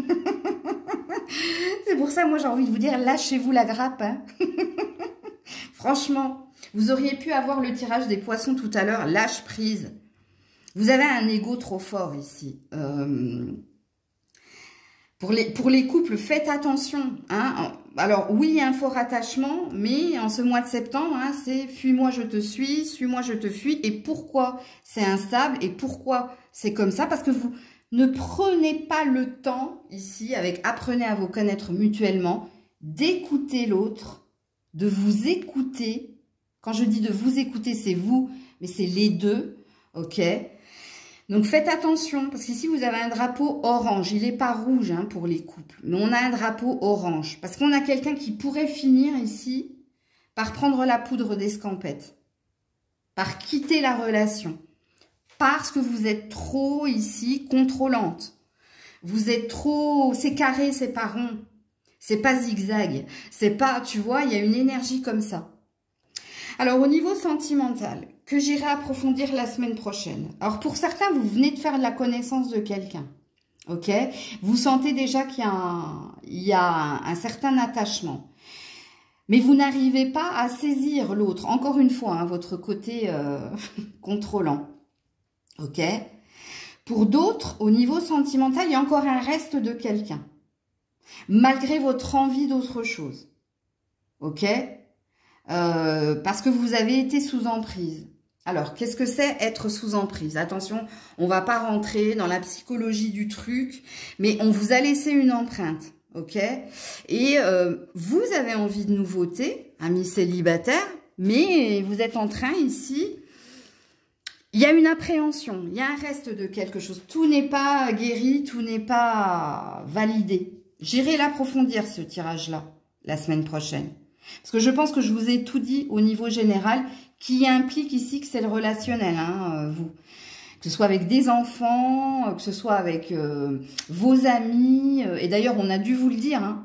[SPEAKER 1] C'est pour ça, moi, j'ai envie de vous dire, lâchez-vous la grappe. Hein. Franchement, vous auriez pu avoir le tirage des poissons tout à l'heure, lâche prise. Vous avez un ego trop fort ici. Pour les couples, faites attention. Hein. Alors, oui, il y a un fort attachement, mais en ce mois de septembre, hein, c'est fuis-moi, je te suis-moi, je te fuis. Et pourquoi c'est instable et pourquoi c'est comme ça? Parce que vous ne prenez pas le temps ici, avec apprenez à vous connaître mutuellement, d'écouter l'autre, de vous écouter. Quand je dis de vous écouter, c'est vous, mais c'est les deux, ok? Donc, faites attention, parce qu'ici, vous avez un drapeau orange. Il n'est pas rouge hein, pour les couples, mais on a un drapeau orange. Parce qu'on a quelqu'un qui pourrait finir ici par prendre la poudre d'escampette, par quitter la relation, parce que vous êtes trop ici contrôlante. Vous êtes trop... C'est carré, c'est pas rond. C'est pas zigzag. C'est pas... Tu vois, il y a une énergie comme ça. Alors, au niveau sentimental, que j'irai approfondir la semaine prochaine. Alors, pour certains, vous venez de faire la connaissance de quelqu'un, ok? Vous sentez déjà qu'il y a un certain attachement. Mais vous n'arrivez pas à saisir l'autre. Encore une fois, hein, votre côté contrôlant, ok? Pour d'autres, au niveau sentimental, il y a encore un reste de quelqu'un. Malgré votre envie d'autre chose, ok? Parce que vous avez été sous emprise. Alors, qu'est-ce que c'est être sous emprise? Attention, on ne va pas rentrer dans la psychologie du truc, mais on vous a laissé une empreinte, ok? Et vous avez envie de nouveautés, amis célibataires, mais vous êtes en train ici, il y a une appréhension, il y a un reste de quelque chose. Tout n'est pas guéri, tout n'est pas validé. J'irai l'approfondir, ce tirage-là, la semaine prochaine. Parce que je pense que je vous ai tout dit au niveau général, qui implique ici que c'est le relationnel, hein, vous. Que ce soit avec des enfants, que ce soit avec vos amis. Et d'ailleurs, on a dû vous le dire, hein.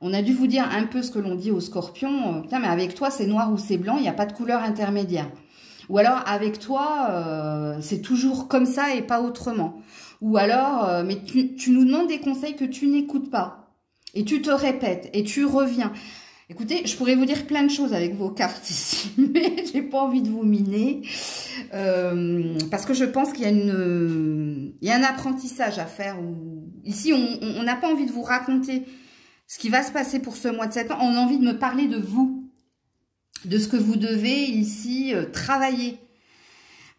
[SPEAKER 1] On a dû vous dire un peu ce que l'on dit aux scorpions. Putain, mais avec toi, c'est noir ou c'est blanc, il n'y a pas de couleur intermédiaire. Ou alors, avec toi, c'est toujours comme ça et pas autrement. Ou alors, mais tu nous demandes des conseils que tu n'écoutes pas. Et tu te répètes, et tu reviens. Écoutez, je pourrais vous dire plein de choses avec vos cartes ici, mais j'ai pas envie de vous miner. Parce que je pense qu'il y a un apprentissage à faire. Ici, on n'a pas envie de vous raconter ce qui va se passer pour ce mois de septembre. On a envie de me parler de vous, de ce que vous devez ici travailler.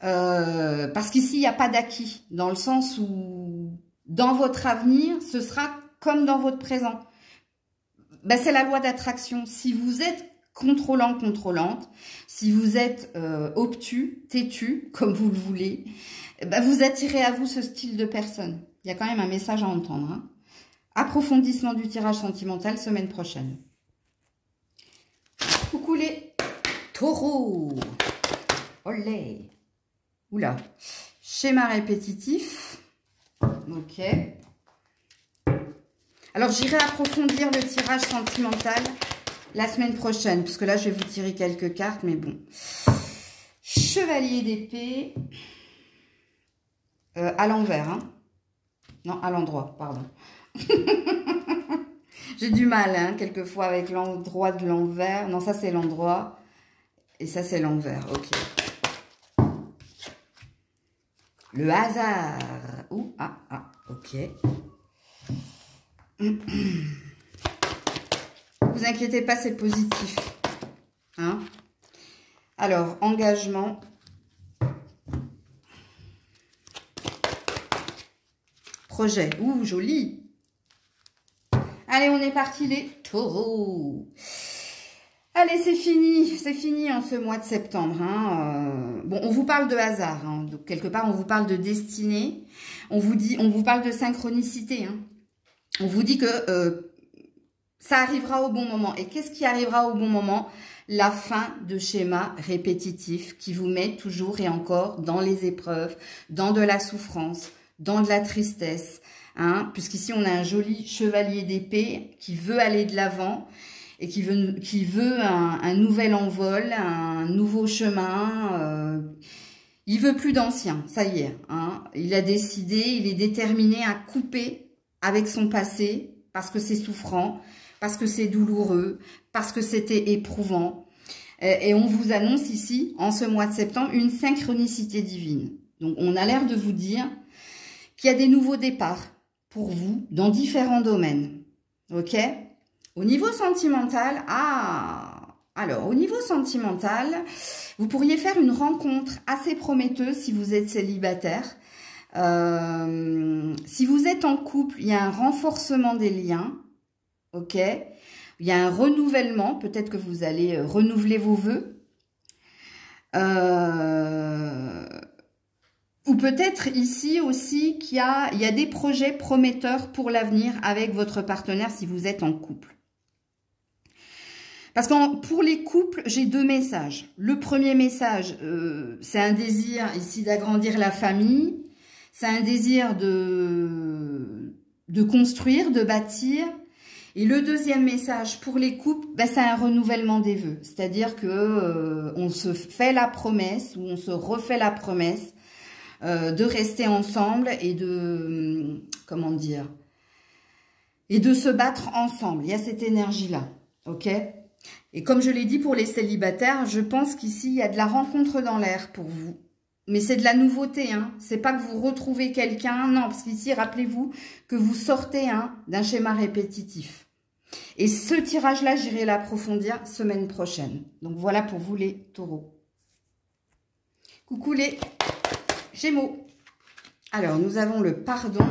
[SPEAKER 1] Parce qu'ici, il n'y a pas d'acquis, dans le sens où dans votre avenir, ce sera comme dans votre présent. Ben, c'est la loi d'attraction. Si vous êtes contrôlant, contrôlante, si vous êtes obtus, têtu, comme vous le voulez, ben, vous attirez à vous ce style de personne. Il y a quand même un message à entendre. Hein. Approfondissement du tirage sentimental semaine prochaine. Coucou les taureaux. Olé. Oula. Schéma répétitif. Ok. Alors, j'irai approfondir le tirage sentimental la semaine prochaine. Parce que là, je vais vous tirer quelques cartes. Mais bon. Chevalier d'épée. À l'envers. Hein. Non, à l'endroit. Pardon. J'ai du mal, hein, quelquefois, avec l'endroit de l'envers. Non, ça, c'est l'endroit. Et ça, c'est l'envers. Ok. Le hasard. Ouh, ok. Vous inquiétez pas, c'est positif. Hein? Alors, engagement. Projet. Ouh, joli. Allez, on est parti les taureaux. Allez, c'est fini en ce mois de septembre. Hein. Bon, on vous parle de hasard, hein. Donc quelque part on vous parle de destinée, on vous parle de synchronicité. Hein. On vous dit que ça arrivera au bon moment. Et qu'est-ce qui arrivera au bon moment? La fin de schémas répétitifs qui vous met toujours et encore dans les épreuves, dans de la souffrance, dans de la tristesse. Hein, puisqu'ici on a un joli chevalier d'épée qui veut aller de l'avant. Et qui veut un nouvel envol, un nouveau chemin. Il veut plus d'ancien, ça y est. Hein. Il a décidé, il est déterminé à couper avec son passé parce que c'est souffrant, parce que c'est douloureux, parce que c'était éprouvant. Et on vous annonce ici, en ce mois de septembre, une synchronicité divine. Donc on a l'air de vous dire qu'il y a des nouveaux départs pour vous dans différents domaines. Ok ? Au niveau sentimental, alors au niveau sentimental, vous pourriez faire une rencontre assez prometteuse si vous êtes célibataire. Si vous êtes en couple, il y a un renforcement des liens, ok. Il y a un renouvellement, peut-être que vous allez renouveler vos vœux. Ou peut-être ici aussi qu'il y a des projets prometteurs pour l'avenir avec votre partenaire si vous êtes en couple. Parce que pour les couples, j'ai deux messages. Le premier message, c'est un désir ici d'agrandir la famille. C'est un désir de construire, de bâtir. Et le deuxième message pour les couples, ben, c'est un renouvellement des vœux. C'est-à-dire que on se fait la promesse ou on se refait la promesse de rester ensemble et de, comment dire, et de se battre ensemble. Il y a cette énergie-là, ok ? Et comme je l'ai dit pour les célibataires, je pense qu'ici, il y a de la rencontre dans l'air pour vous. Mais c'est de la nouveauté, hein. C'est pas que vous retrouvez quelqu'un, non, parce qu'ici, rappelez-vous que vous sortez d'un schéma répétitif. Et ce tirage-là, j'irai l'approfondir semaine prochaine. Donc voilà pour vous les taureaux. Coucou les Gémeaux. Alors, nous avons le pardon.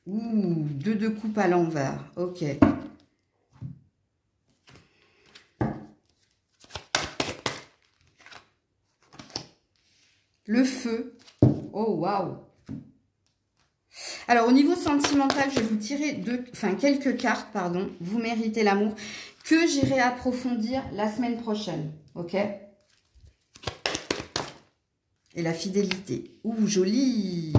[SPEAKER 1] Ouh, 2 de coupe à l'envers. Ok. Le feu. Oh, waouh. Alors, au niveau sentimental, je vais vous tirer quelques cartes, pardon. Vous méritez l'amour, que j'irai approfondir la semaine prochaine. Ok? Et la fidélité. Ouh, joli.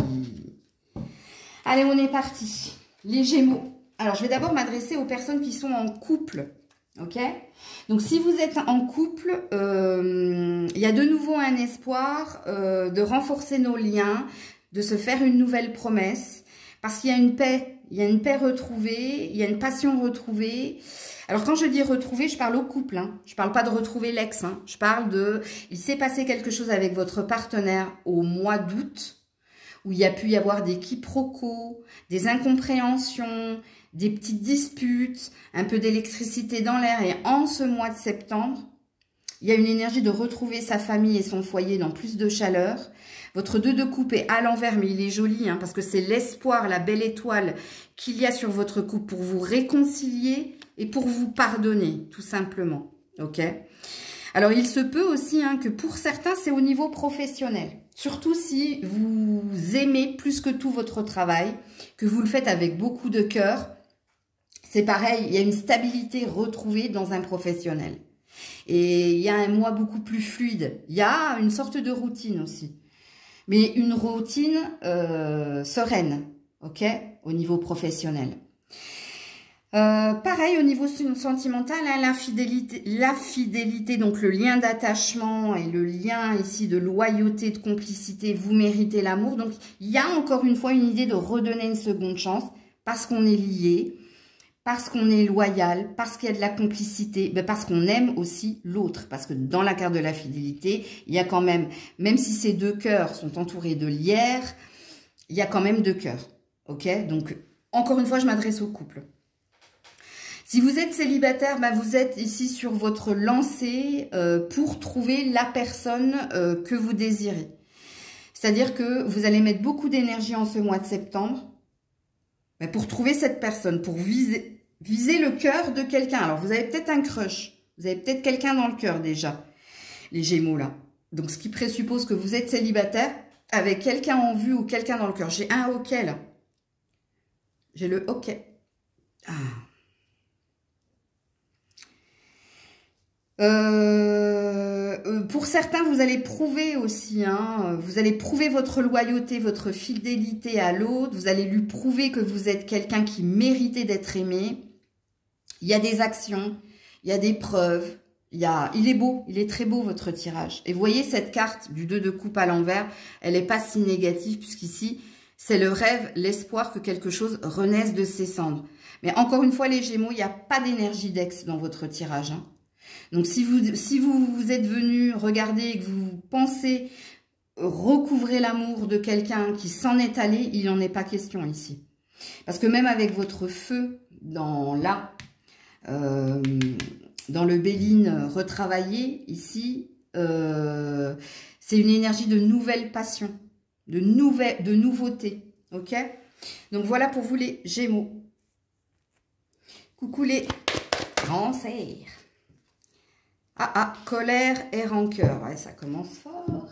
[SPEAKER 1] Allez, on est parti. Les Gémeaux. Alors, je vais d'abord m'adresser aux personnes qui sont en couple. Ok? Donc, si vous êtes en couple, il y a de nouveau un espoir de renforcer nos liens, de se faire une nouvelle promesse. Parce qu'il y a une paix il y a une paix retrouvée, il y a une passion retrouvée. Alors quand je dis retrouver, je parle au couple, hein. Je parle pas de retrouver l'ex, hein. Je parle de, il s'est passé quelque chose avec votre partenaire au mois d'août, où il y a pu y avoir des quiproquos, des incompréhensions, des petites disputes, un peu d'électricité dans l'air. Et en ce mois de septembre, il y a une énergie de retrouver sa famille et son foyer dans plus de chaleur. Votre 2 de coupe est à l'envers, mais il est joli, hein, parce que c'est l'espoir, la belle étoile qu'il y a sur votre couple pour vous réconcilier et pour vous pardonner, tout simplement. Ok? Alors, il se peut aussi que pour certains, c'est au niveau professionnel. Surtout si vous aimez plus que tout votre travail, que vous le faites avec beaucoup de cœur. C'est pareil, il y a une stabilité retrouvée dans un professionnel. Et il y a un mois beaucoup plus fluide. Il y a une sorte de routine aussi. Mais une routine sereine, ok, au niveau professionnel. Pareil, au niveau sentimental, hein, la fidélité, donc le lien d'attachement et le lien ici de loyauté, de complicité, vous méritez l'amour. Donc, il y a encore une fois une idée de redonner une seconde chance parce qu'on est lié, parce qu'on est loyal, parce qu'il y a de la complicité, mais parce qu'on aime aussi l'autre. Parce que dans la carte de la fidélité, il y a quand même si ces deux cœurs sont entourés de lierre, il y a quand même deux cœurs. Ok? Donc, encore une fois, je m'adresse au couple. Si vous êtes célibataire, vous êtes ici sur votre lancée pour trouver la personne que vous désirez. C'est-à-dire que vous allez mettre beaucoup d'énergie en ce mois de septembre pour trouver cette personne, pour viser le cœur de quelqu'un. Alors, vous avez peut-être un crush. Vous avez peut-être quelqu'un dans le cœur déjà, les Gémeaux là. Donc, ce qui présuppose que vous êtes célibataire avec quelqu'un en vue ou quelqu'un dans le cœur. J'ai un OK là. J'ai le OK. Ah. Pour certains, vous allez prouver aussi, vous allez prouver votre loyauté, votre fidélité à l'autre. Vous allez lui prouver que vous êtes quelqu'un qui méritait d'être aimé. Il y a des actions, il y a des preuves. Il est beau, il est très beau votre tirage. Et vous voyez cette carte du 2 de coupe à l'envers, elle n'est pas si négative puisqu'ici, c'est le rêve, l'espoir que quelque chose renaisse de ses cendres. Mais encore une fois, les Gémeaux, il n'y a pas d'énergie d'ex dans votre tirage. Donc, si vous êtes venu regarder et que vous pensez recouvrer l'amour de quelqu'un qui s'en est allé, il n'en est pas question ici. Parce que même avec votre feu dans le Béline retravaillé, ici, c'est une énergie de nouvelle passion, de nouveauté. Ok? Donc, voilà pour vous les Gémeaux. Coucou les Cancers. Colère et rancœur. Ouais, ça commence fort.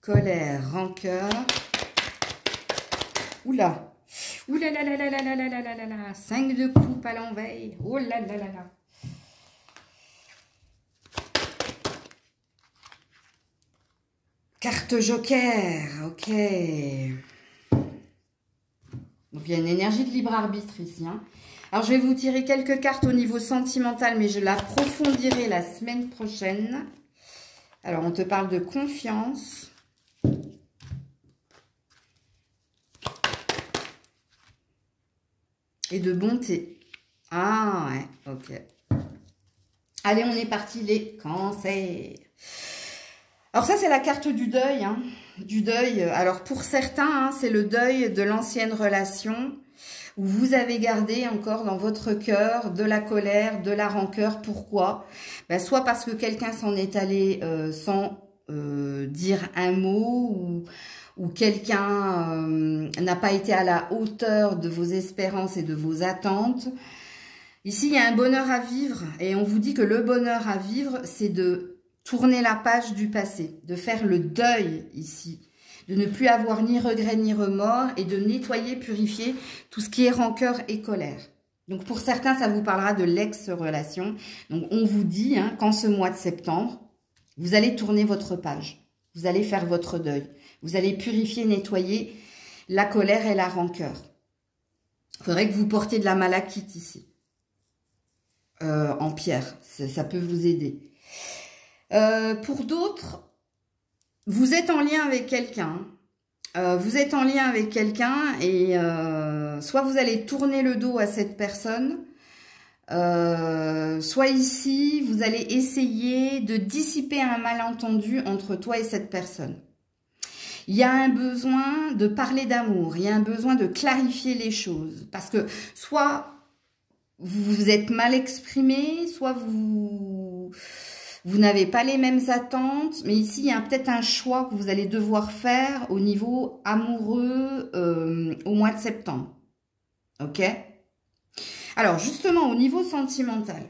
[SPEAKER 1] Colère, rancœur. Oula. Oula là là là là là là là là là. 5 de coupe à l'envers. Oh là là là là. Carte joker. Ok. Donc, il y a une énergie de libre arbitre ici, Alors, je vais vous tirer quelques cartes au niveau sentimental, mais je l'approfondirai la semaine prochaine. Alors, on te parle de confiance. Et de bonté. Ah, ouais, ok. Allez, on est parti, les cancers. Alors, ça, c'est la carte du deuil, du deuil. Alors, pour certains, c'est le deuil de l'ancienne relation où vous avez gardé encore dans votre cœur de la colère, de la rancœur. Pourquoi? Soit parce que quelqu'un s'en est allé sans dire un mot ou quelqu'un n'a pas été à la hauteur de vos espérances et de vos attentes. Ici, il y a un bonheur à vivre et on vous dit que le bonheur à vivre, c'est de tourner la page du passé, de faire le deuil ici. De ne plus avoir ni regret ni remords et de nettoyer, purifier tout ce qui est rancœur et colère. Donc pour certains, ça vous parlera de l'ex-relation. Donc on vous dit qu'en ce mois de septembre, vous allez tourner votre page. Vous allez faire votre deuil. Vous allez purifier, nettoyer la colère et la rancœur. Il faudrait que vous portiez de la malachite ici. En pierre, ça peut vous aider. Pour d'autres, vous êtes en lien avec quelqu'un Vous êtes en lien avec quelqu'un et soit vous allez tourner le dos à cette personne, soit ici, vous allez essayer de dissiper un malentendu entre toi et cette personne. Il y a un besoin de parler d'amour, il y a un besoin de clarifier les choses. Parce que soit vous vous êtes mal exprimé, soit vous n'avez pas les mêmes attentes. Mais ici, il y a peut-être un choix que vous allez devoir faire au niveau amoureux au mois de septembre. Ok? Alors, justement, au niveau sentimental.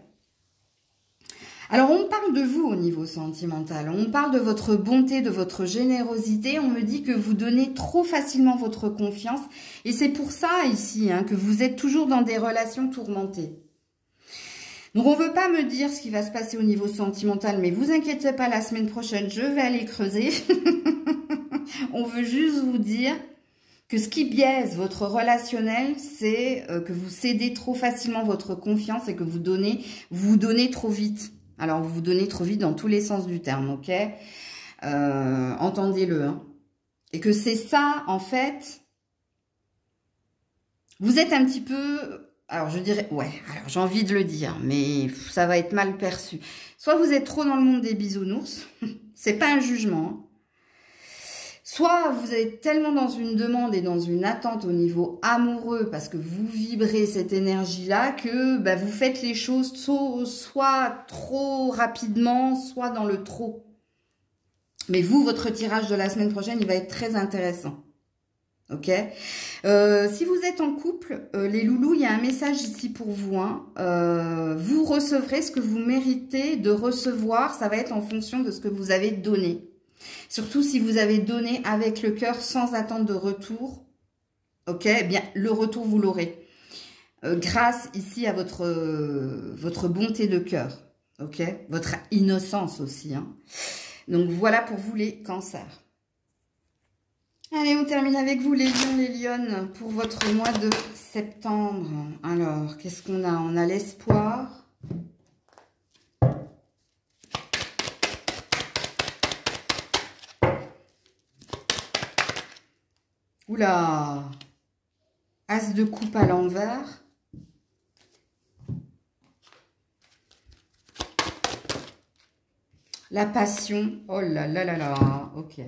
[SPEAKER 1] Alors, on parle de vous au niveau sentimental, on parle de votre bonté, de votre générosité, on me dit que vous donnez trop facilement votre confiance, et c'est pour ça ici que vous êtes toujours dans des relations tourmentées. Donc, on ne veut pas me dire ce qui va se passer au niveau sentimental, mais vous inquiétez pas, la semaine prochaine, je vais aller creuser. On veut juste vous dire que ce qui biaise votre relationnel, c'est que vous cédez trop facilement votre confiance et que vous donnez trop vite. Alors, vous vous donnez trop vite dans tous les sens du terme, ok? Entendez-le. Hein. Et que c'est ça, en fait, vous êtes un petit peu... Alors, je dirais... Ouais, alors j'ai envie de le dire, mais ça va être mal perçu. Soit vous êtes trop dans le monde des bisounours, c'est pas un jugement, hein. Soit vous êtes tellement dans une demande et dans une attente au niveau amoureux parce que vous vibrez cette énergie-là que vous faites les choses soit trop rapidement, soit dans le trop. Mais vous, votre tirage de la semaine prochaine, il va être très intéressant. Ok. Si vous êtes en couple, les loulous, il y a un message ici pour vous. Hein. Vous recevrez ce que vous méritez de recevoir. Ça va être en fonction de ce que vous avez donné. Surtout si vous avez donné avec le cœur sans attente de retour, ok, eh bien le retour vous l'aurez grâce ici à votre bonté de cœur, ok, votre innocence aussi. Hein. Donc voilà pour vous les cancers. Allez, on termine avec vous les lions, les lionnes pour votre mois de septembre. Alors, qu'est-ce qu'on a? On a l'espoir. Oula, as de coupe à l'envers. La passion. Oh là là là là. Ok.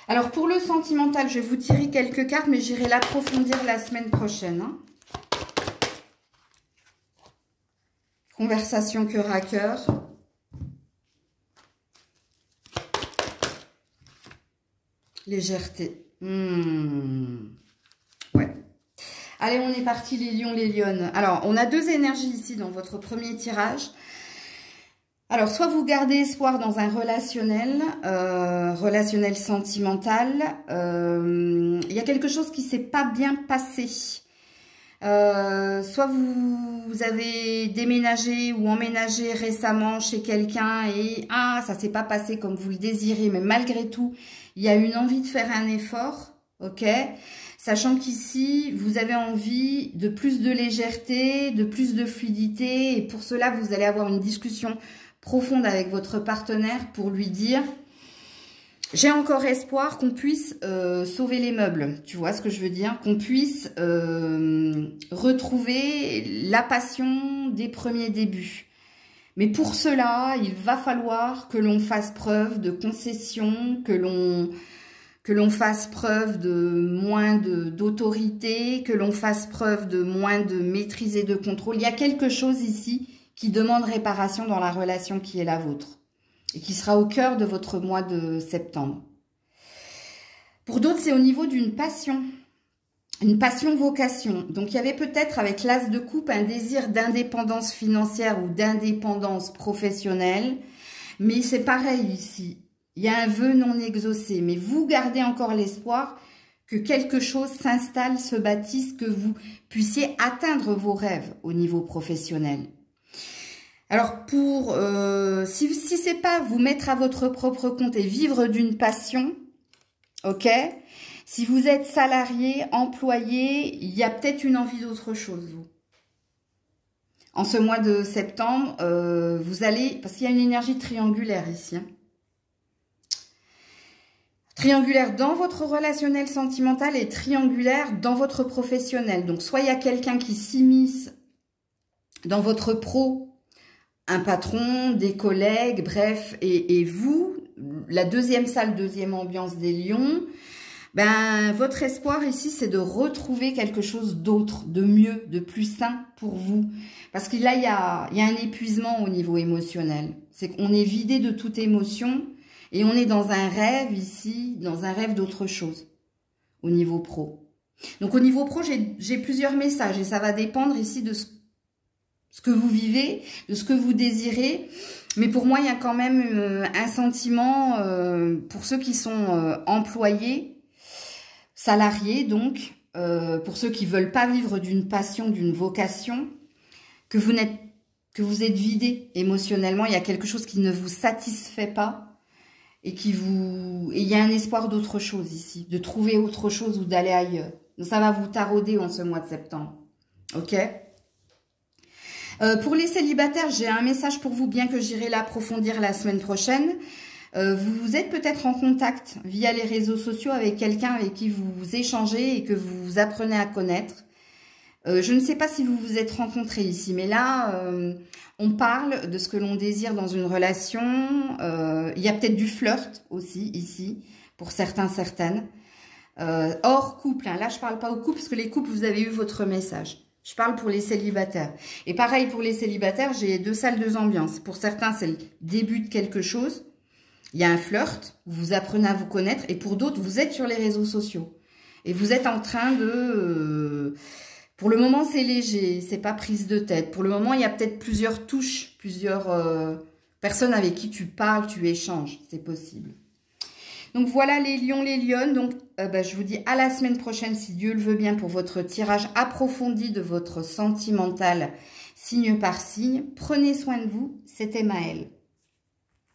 [SPEAKER 1] Alors, pour le sentimental, je vais vous tirer quelques cartes, mais j'irai l'approfondir la semaine prochaine. Hein. Conversation cœur à cœur. Légèreté. Ouais. Allez, on est parti les lions, les lionnes. Alors, on a deux énergies ici dans votre premier tirage. Alors, soit vous gardez espoir dans un relationnel sentimental. Il y a quelque chose qui ne s'est pas bien passé. Soit vous avez déménagé ou emménagé récemment chez quelqu'un et ça ne s'est pas passé comme vous le désirez, mais malgré tout, il y a une envie de faire un effort, ok? Sachant qu'ici, vous avez envie de plus de légèreté, de plus de fluidité, et pour cela, vous allez avoir une discussion profonde avec votre partenaire pour lui dire « J'ai encore espoir qu'on puisse sauver les meubles », tu vois ce que je veux dire? Qu'on puisse retrouver la passion des premiers débuts. Mais pour cela, il va falloir que l'on fasse preuve de concession, que l'on fasse preuve de moins d'autorité, que l'on fasse preuve de moins de maîtrise et de contrôle. Il y a quelque chose ici qui demande réparation dans la relation qui est la vôtre et qui sera au cœur de votre mois de septembre. Pour d'autres, c'est au niveau d'une passion. Une passion-vocation. Donc, il y avait peut-être avec l'as de coupe un désir d'indépendance financière ou d'indépendance professionnelle. Mais c'est pareil ici. Il y a un vœu non exaucé. Mais vous gardez encore l'espoir que quelque chose s'installe, se bâtisse, que vous puissiez atteindre vos rêves au niveau professionnel. Alors, si c'est pas vous mettre à votre propre compte et vivre d'une passion, ok ? Si vous êtes salarié, employé, il y a peut-être une envie d'autre chose, vous. En ce mois de septembre, vous allez... Parce qu'il y a une énergie triangulaire ici. Hein. Triangulaire dans votre relationnel sentimental et triangulaire dans votre professionnel. Donc, soit il y a quelqu'un qui s'immisce dans votre pro, un patron, des collègues, bref, et vous, la deuxième salle, deuxième ambiance des lions, ben, votre espoir ici, c'est de retrouver quelque chose d'autre, de mieux, de plus sain pour vous. Parce que là, il y a un épuisement au niveau émotionnel. C'est qu'on est vidé de toute émotion et on est dans un rêve ici, dans un rêve d'autre chose au niveau pro. Donc, au niveau pro, j'ai plusieurs messages et ça va dépendre ici de ce que vous vivez, de ce que vous désirez. Mais pour moi, il y a quand même un sentiment pour ceux qui sont employés, salariés donc, pour ceux qui ne veulent pas vivre d'une passion, d'une vocation, que vous êtes vidé émotionnellement, il y a quelque chose qui ne vous satisfait pas et il y a un espoir d'autre chose ici, de trouver autre chose ou d'aller ailleurs. Donc ça va vous tarauder en ce mois de septembre. Ok ? Pour les célibataires, j'ai un message pour vous, bien que j'irai l'approfondir la semaine prochaine. Vous êtes peut-être en contact via les réseaux sociaux avec quelqu'un avec qui vous échangez et que vous apprenez à connaître. Je ne sais pas si vous vous êtes rencontrés ici, mais là, on parle de ce que l'on désire dans une relation. Il y a peut-être du flirt aussi ici, pour certains, certaines. Hors couple, hein. Là, je ne parle pas au couple, parce que les couples, vous avez eu votre message. Je parle pour les célibataires. Et pareil, pour les célibataires, j'ai 2 salles, 2 ambiances. Pour certains, c'est le début de quelque chose. Il y a un flirt, vous apprenez à vous connaître. Et pour d'autres, vous êtes sur les réseaux sociaux. Et vous êtes en train de... Pour le moment, c'est léger, c'est pas prise de tête. Pour le moment, il y a peut-être plusieurs touches, plusieurs personnes avec qui tu parles, tu échanges. C'est possible. Donc voilà les lions, les lionnes. Donc je vous dis à la semaine prochaine, si Dieu le veut bien, pour votre tirage approfondi de votre sentimental, signe par signe. Prenez soin de vous. C'était Maëlle.